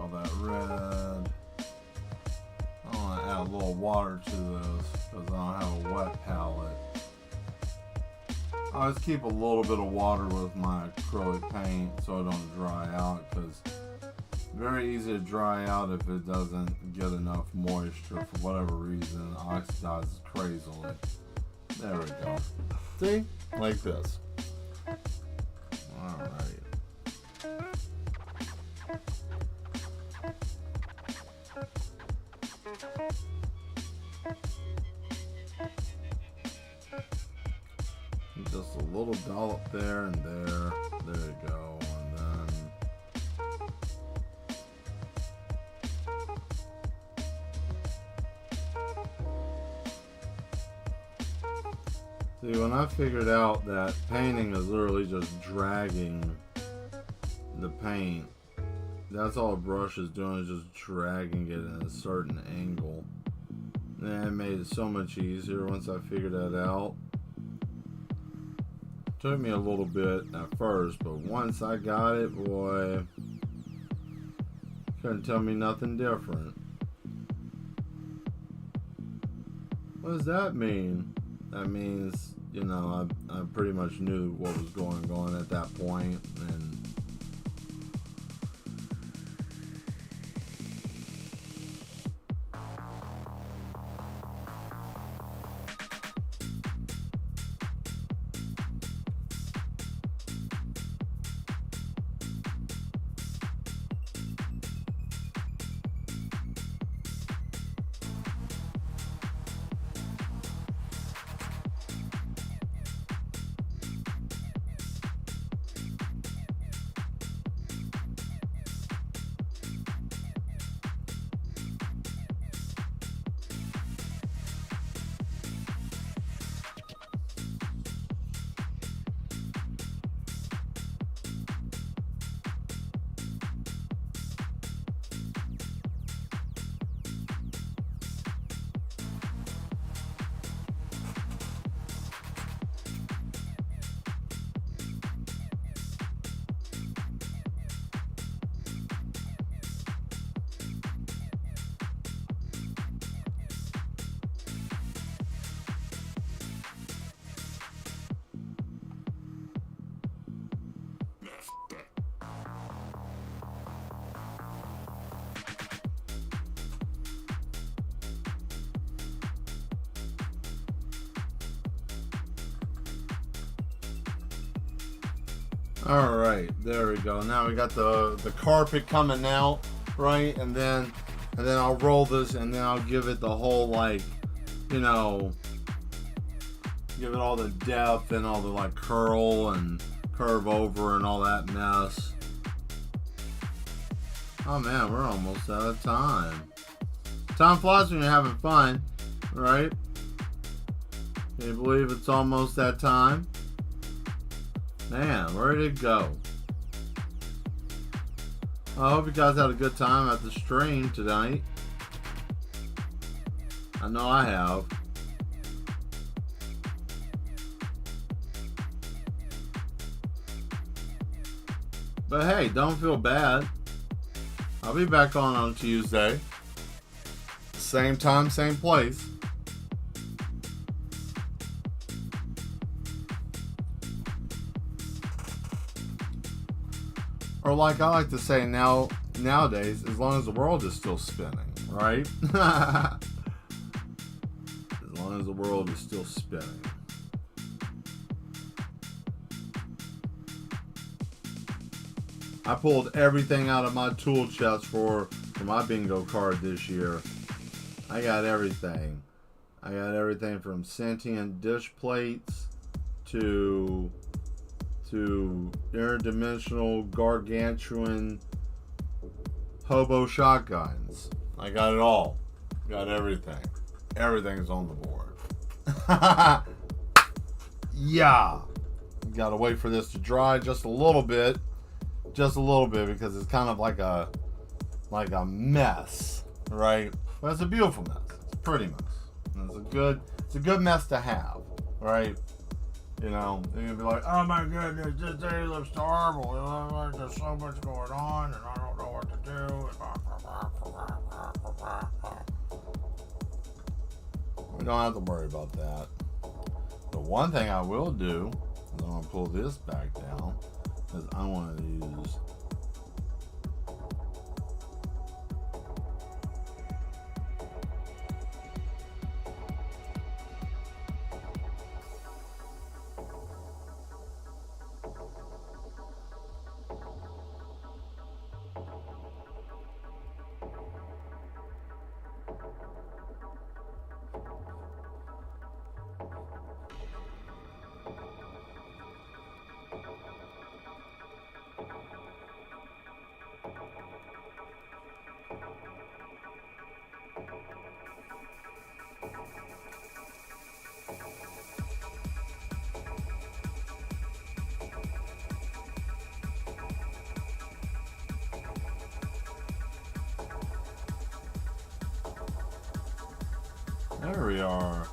All that red. I want to add a little water to this because I don't have a wet palette. I always keep a little bit of water with my acrylic paint so it don't dry out, because very easy to dry out if it doesn't get enough moisture for whatever reason. It oxidizes crazily. There we go. See? Like this. Alright. Just a little dollop there and there. There you go. And then see, when I figured out that painting is literally just dragging the paint, that's all a brush is doing, is just dragging it in a certain angle. And it made it so much easier once I figured that out. Took me a little bit at first, but once I got it, boy, couldn't tell me nothing different. What does that mean? That means, you know, I pretty much knew what was going on at that point, and all right, there we go. Now we got the carpet coming out, right? And then I'll roll this, and then I'll give it the whole, like, you know, give it all the depth and all the like curl and curve over and all that mess. Oh man, we're almost out of time. Time flies when you're having fun, right? Can you believe it's almost that time? Man, where did it go? I hope you guys had a good time at the stream tonight. I know I have. But hey, don't feel bad. I'll be back on Tuesday. Same time, same place. Or like I like to say nowadays, as long as the world is still spinning, right? As long as the world is still spinning. I pulled everything out of my tool chest for my bingo card this year. I got everything. I got everything from sentient dish plates to interdimensional gargantuan hobo shotguns. I got it all. Got everything. Everything's on the board. Yeah. Gotta wait for this to dry just a little bit. Just a little bit, because it's kind of like a mess, right? But it's a beautiful mess. It's a pretty mess. And it's a good mess to have, right? You know, and you'll be like, oh my goodness, this day looks horrible. Like there's so much going on, and I don't know what to do. We don't have to worry about that. The one thing I will do I'm gonna pull this back down because I want to use. There we are.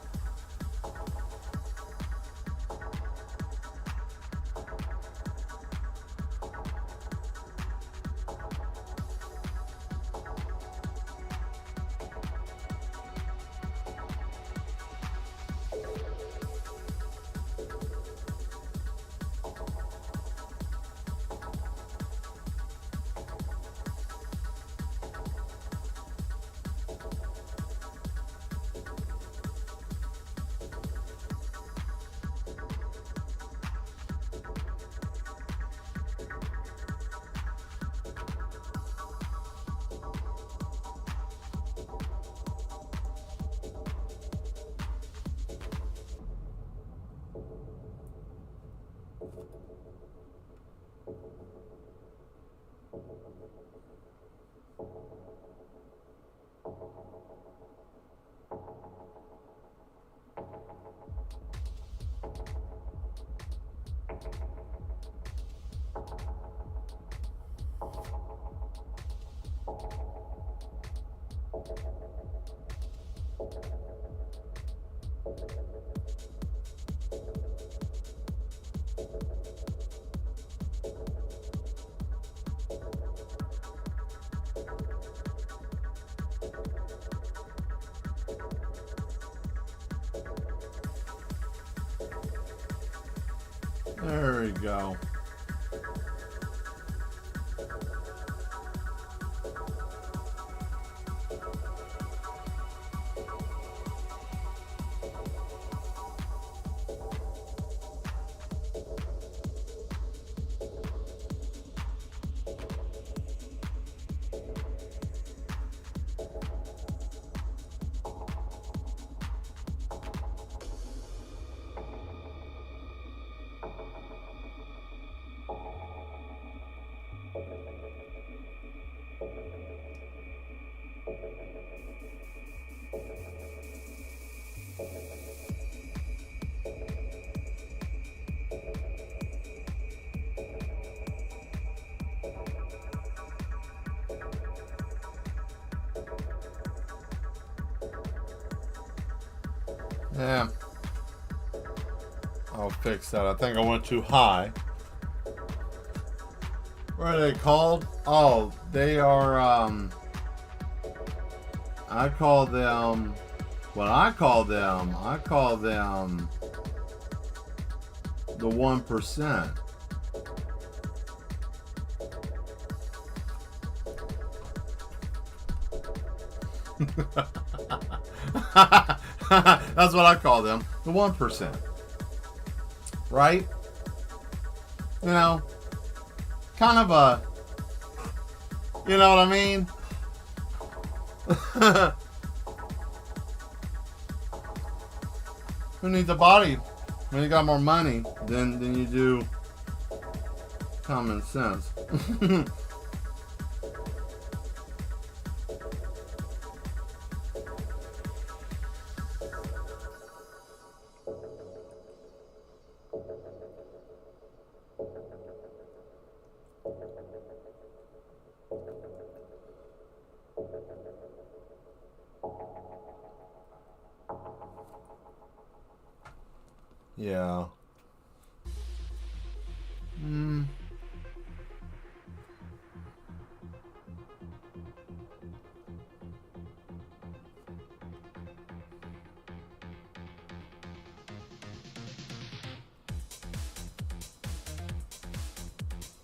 There we go. Yeah, I'll fix that. I think I went too high. What are they called? Oh, they are, I call them the 1%. That's what I call them, the 1%. Right? You know, kind of a, you know what I mean? Who needs a body when you got more money than you do common sense? Yeah.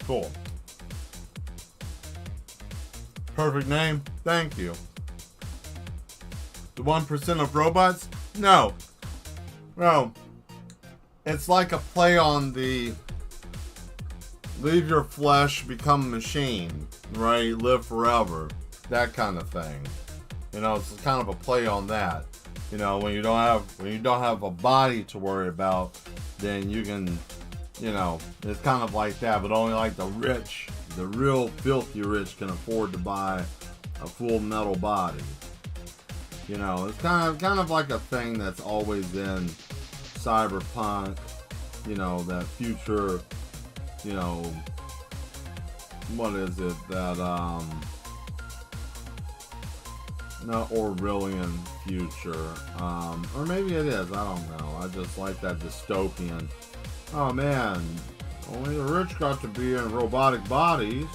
Cool. Perfect name. Thank you. The 1% of robots? No. No. It's like a play on the leave your flesh, become a machine, right? Live forever. That kind of thing. You know, it's kind of a play on that. You know, when you don't have a body to worry about, then you can, you know, it's kind of like that, but only like the rich, the real filthy rich can afford to buy a full metal body. You know, it's kind of like a thing that's always in cyberpunk, you know, that future, you know, what is it, that not Orwellian future, or maybe it is, I don't know. I just like that dystopian, oh man, only the rich got to be in robotic bodies.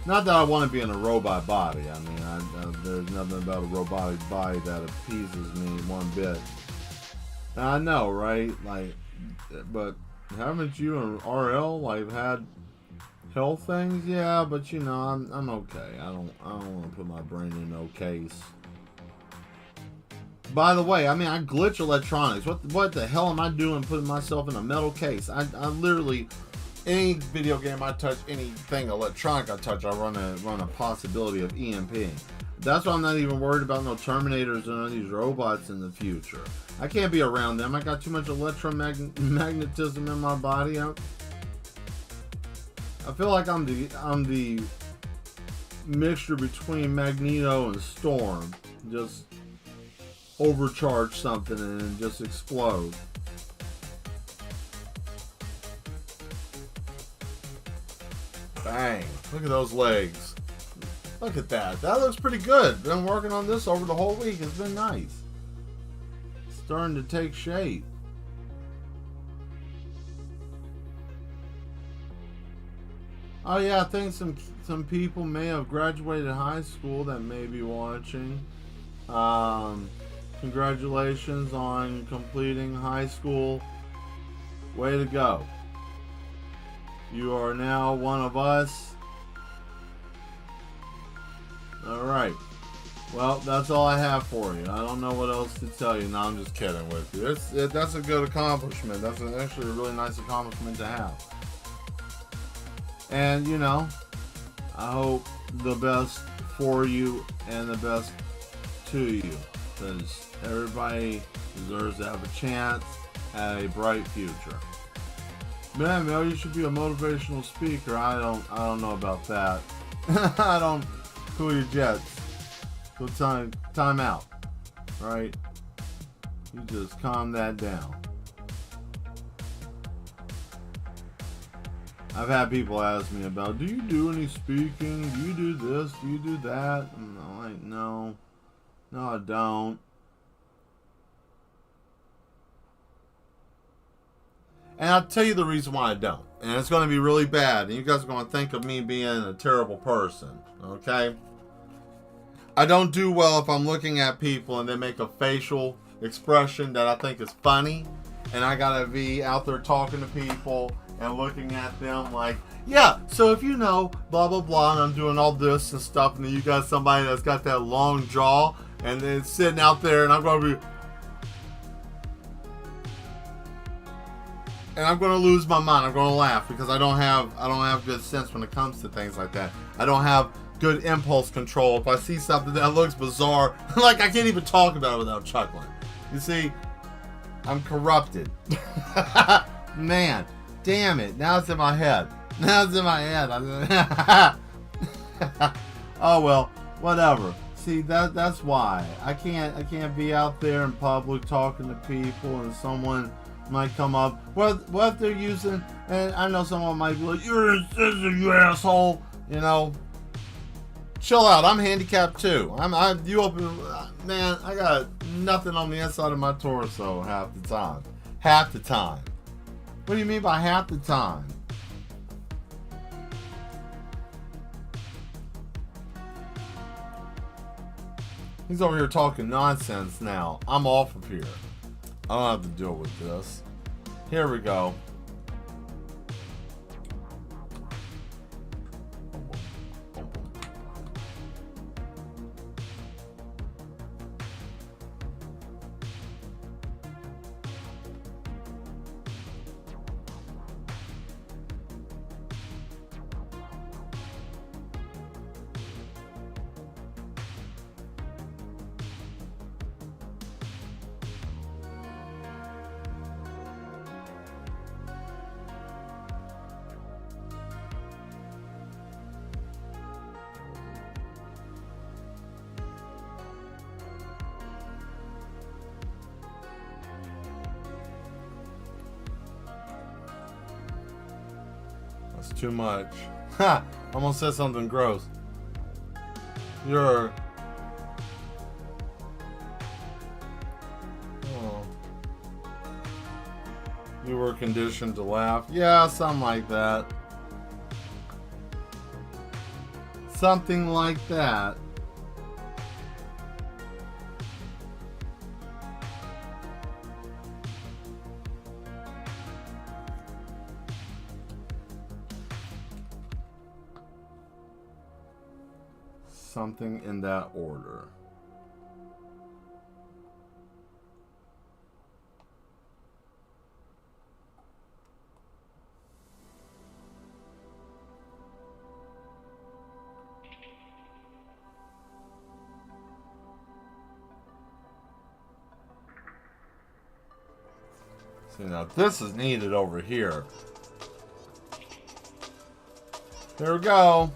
Not that I want to be in a robot body. I mean, there's nothing about a robotic body that appeases me one bit. I know, right? Like, but haven't you and RL like had health things? Yeah, but you know, I'm okay. I don't want to put my brain in no case. By the way, I mean, I glitch electronics. What the hell am I doing putting myself in a metal case? I literally, any video game I touch, anything electronic I touch, I run a possibility of EMP. That's why I'm not even worried about no Terminators or none of these robots in the future. I can't be around them. I got too much electromagnetism in my body. I feel like I'm the mixture between Magneto and Storm. Just overcharge something and just explode. Bang. Look at those legs. Look at that. That looks pretty good. Been working on this over the whole week. It's been nice. It's starting to take shape. Oh yeah, I think some people may have graduated high school that may be watching. Congratulations on completing high school. Way to go. You are now one of us. Alright. Well, that's all I have for you. I don't know what else to tell you. No, I'm just kidding with you. That's a good accomplishment. That's actually a really nice accomplishment to have. And, you know, I hope the best for you and the best to you. Because everybody deserves to have a chance at a bright future. Man, Mel, you should be a motivational speaker. I don't know about that. I don't. Cool your jets. Go time out. Right? You just calm that down. I've had people ask me about, do you do any speaking? Do you do this? Do you do that? And I'm like, no. No, I don't. And I'll tell you the reason why I don't. And it's going to be really bad. And you guys are going to think of me being a terrible person. Okay? I don't do well if I'm looking at people and they make a facial expression that I think is funny. And I got to be out there talking to people and looking at them like, yeah, so if you know, blah, blah, blah, and I'm doing all this and stuff, and then you got somebody that's got that long jaw, and then sitting out there, and I'm going to be... And I'm going to lose my mind. I'm going to laugh because I don't have good sense when it comes to things like that. I don't have good impulse control. If I see something that looks bizarre, like I can't even talk about it without chuckling. You see, I'm corrupted. Man, damn it. Now it's in my head. Oh well, whatever. See, that's why. I can't be out there in public talking to people and someone might come up. What they're using, and I know someone might be like, "You're a scissor, you asshole." You know, chill out. I'm handicapped too. You open, man. I got nothing on the inside of my torso half the time. Half the time. What do you mean by half the time? He's over here talking nonsense now. I'm off of here. I don't have to deal with this. Here we go. That's too much. Ha! Almost said something gross. You're... Oh. You were conditioned to laugh. Yeah, something like that. Something like that. Something in that order. See, now this is needed over here. There we go.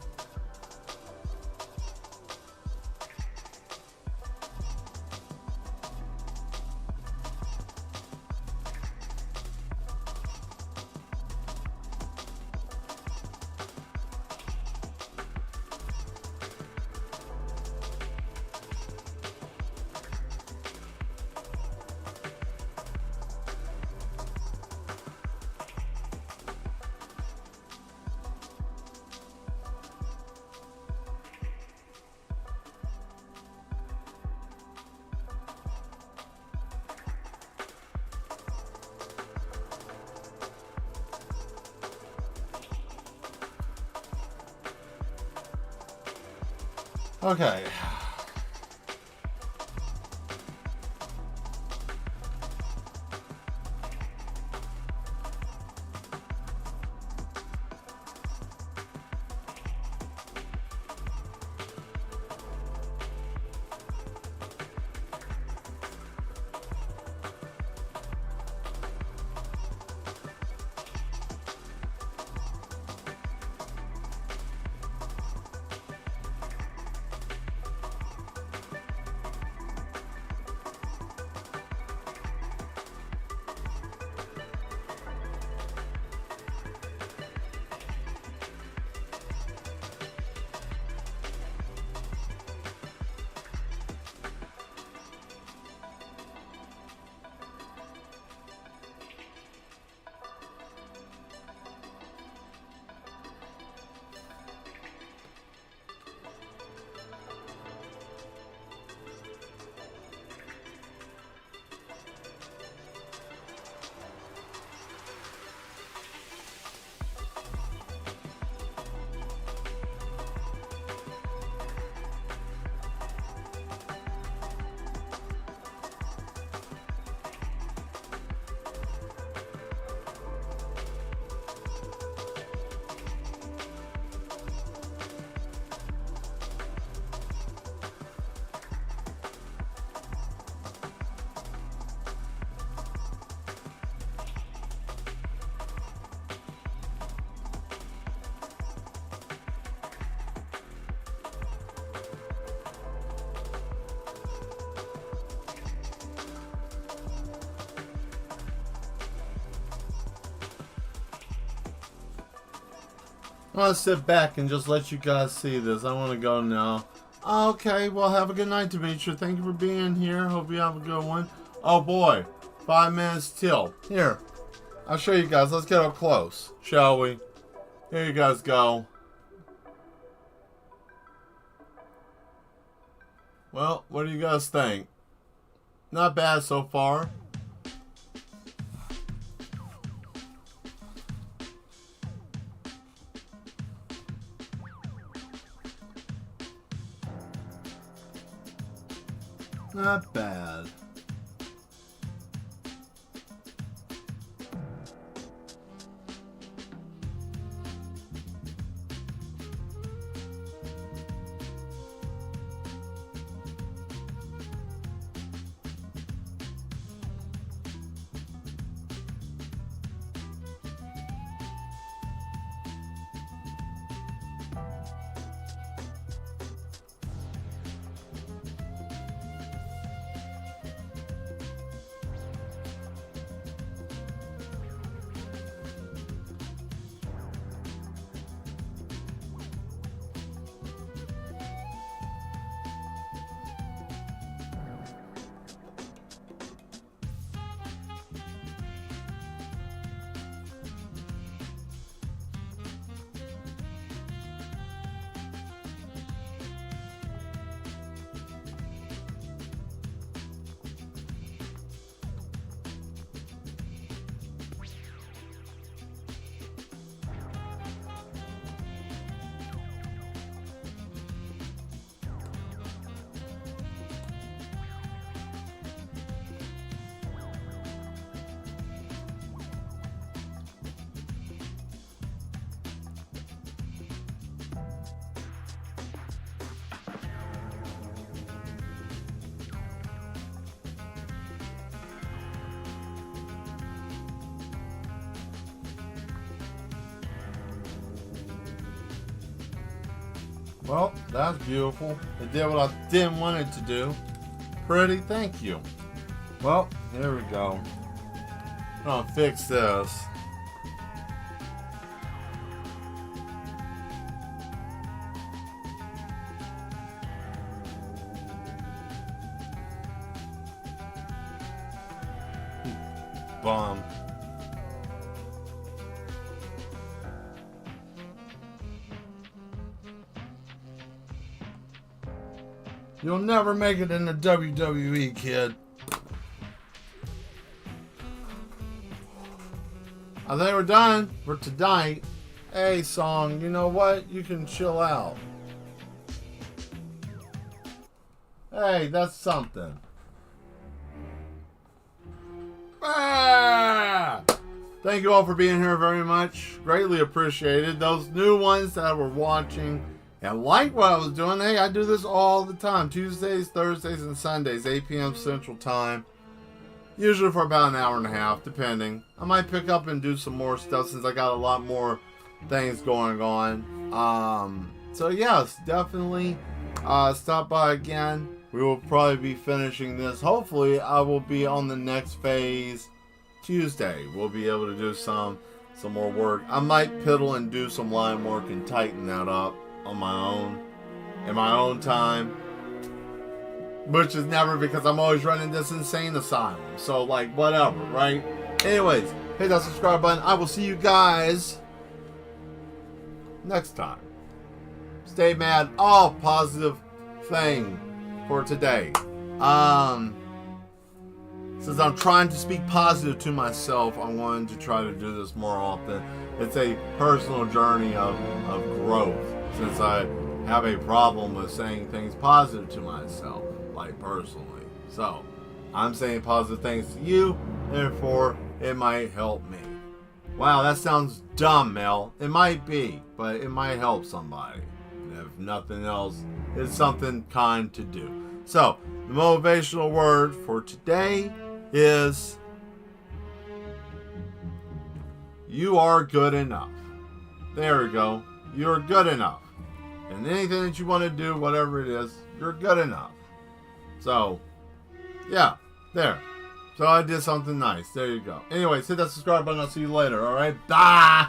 Okay. I want to sit back and just let you guys see this. I want to go now. Okay, well, have a good night, Demetria. Thank you for being here. Hope you have a good one. Oh, boy. 5 minutes till. Here. I'll show you guys. Let's get up close, shall we? Here you guys go. Well, what do you guys think? Not bad so far. Not bad. Well, that's beautiful. It did what I didn't want it to do. Pretty, thank you. Well, here we go. I'm gonna fix this. Bum. You'll never make it in the WWE, kid. I think we're done for tonight. Hey, song, you know what? You can chill out. Hey, that's something. Ah! Thank you all for being here very much. Greatly appreciated. Those new ones that were watching and like what I was doing, hey, I do this all the time. Tuesdays, Thursdays, and Sundays, 8 p.m. Central Time. Usually for about an hour and a half, depending. I might pick up and do some more stuff since I got a lot more things going on. So yes, definitely stop by again. We will probably be finishing this. Hopefully, I will be on the next phase Tuesday. We'll be able to do some more work. I might piddle and do some line work and tighten that up on my own, in my own time. Which is never, because I'm always running this insane asylum. So, like, whatever, right? Anyways, hit that subscribe button. I will see you guys next time. Stay mad. All positive thing for today. Since I'm trying to speak positive to myself, I'm going to try to do this more often. It's a personal journey of growth, since I have a problem with saying things positive to myself, like personally. So, I'm saying positive things to you, therefore, it might help me. Wow, that sounds dumb, Mel. It might be, but it might help somebody. And if nothing else, it's something kind to do. So, the motivational word for today is you are good enough. There we go. You're good enough. And anything that you want to do, whatever it is, you're good enough. So, yeah, there. So I did something nice. There you go. Anyways, hit that subscribe button. I'll see you later. All right? Bye.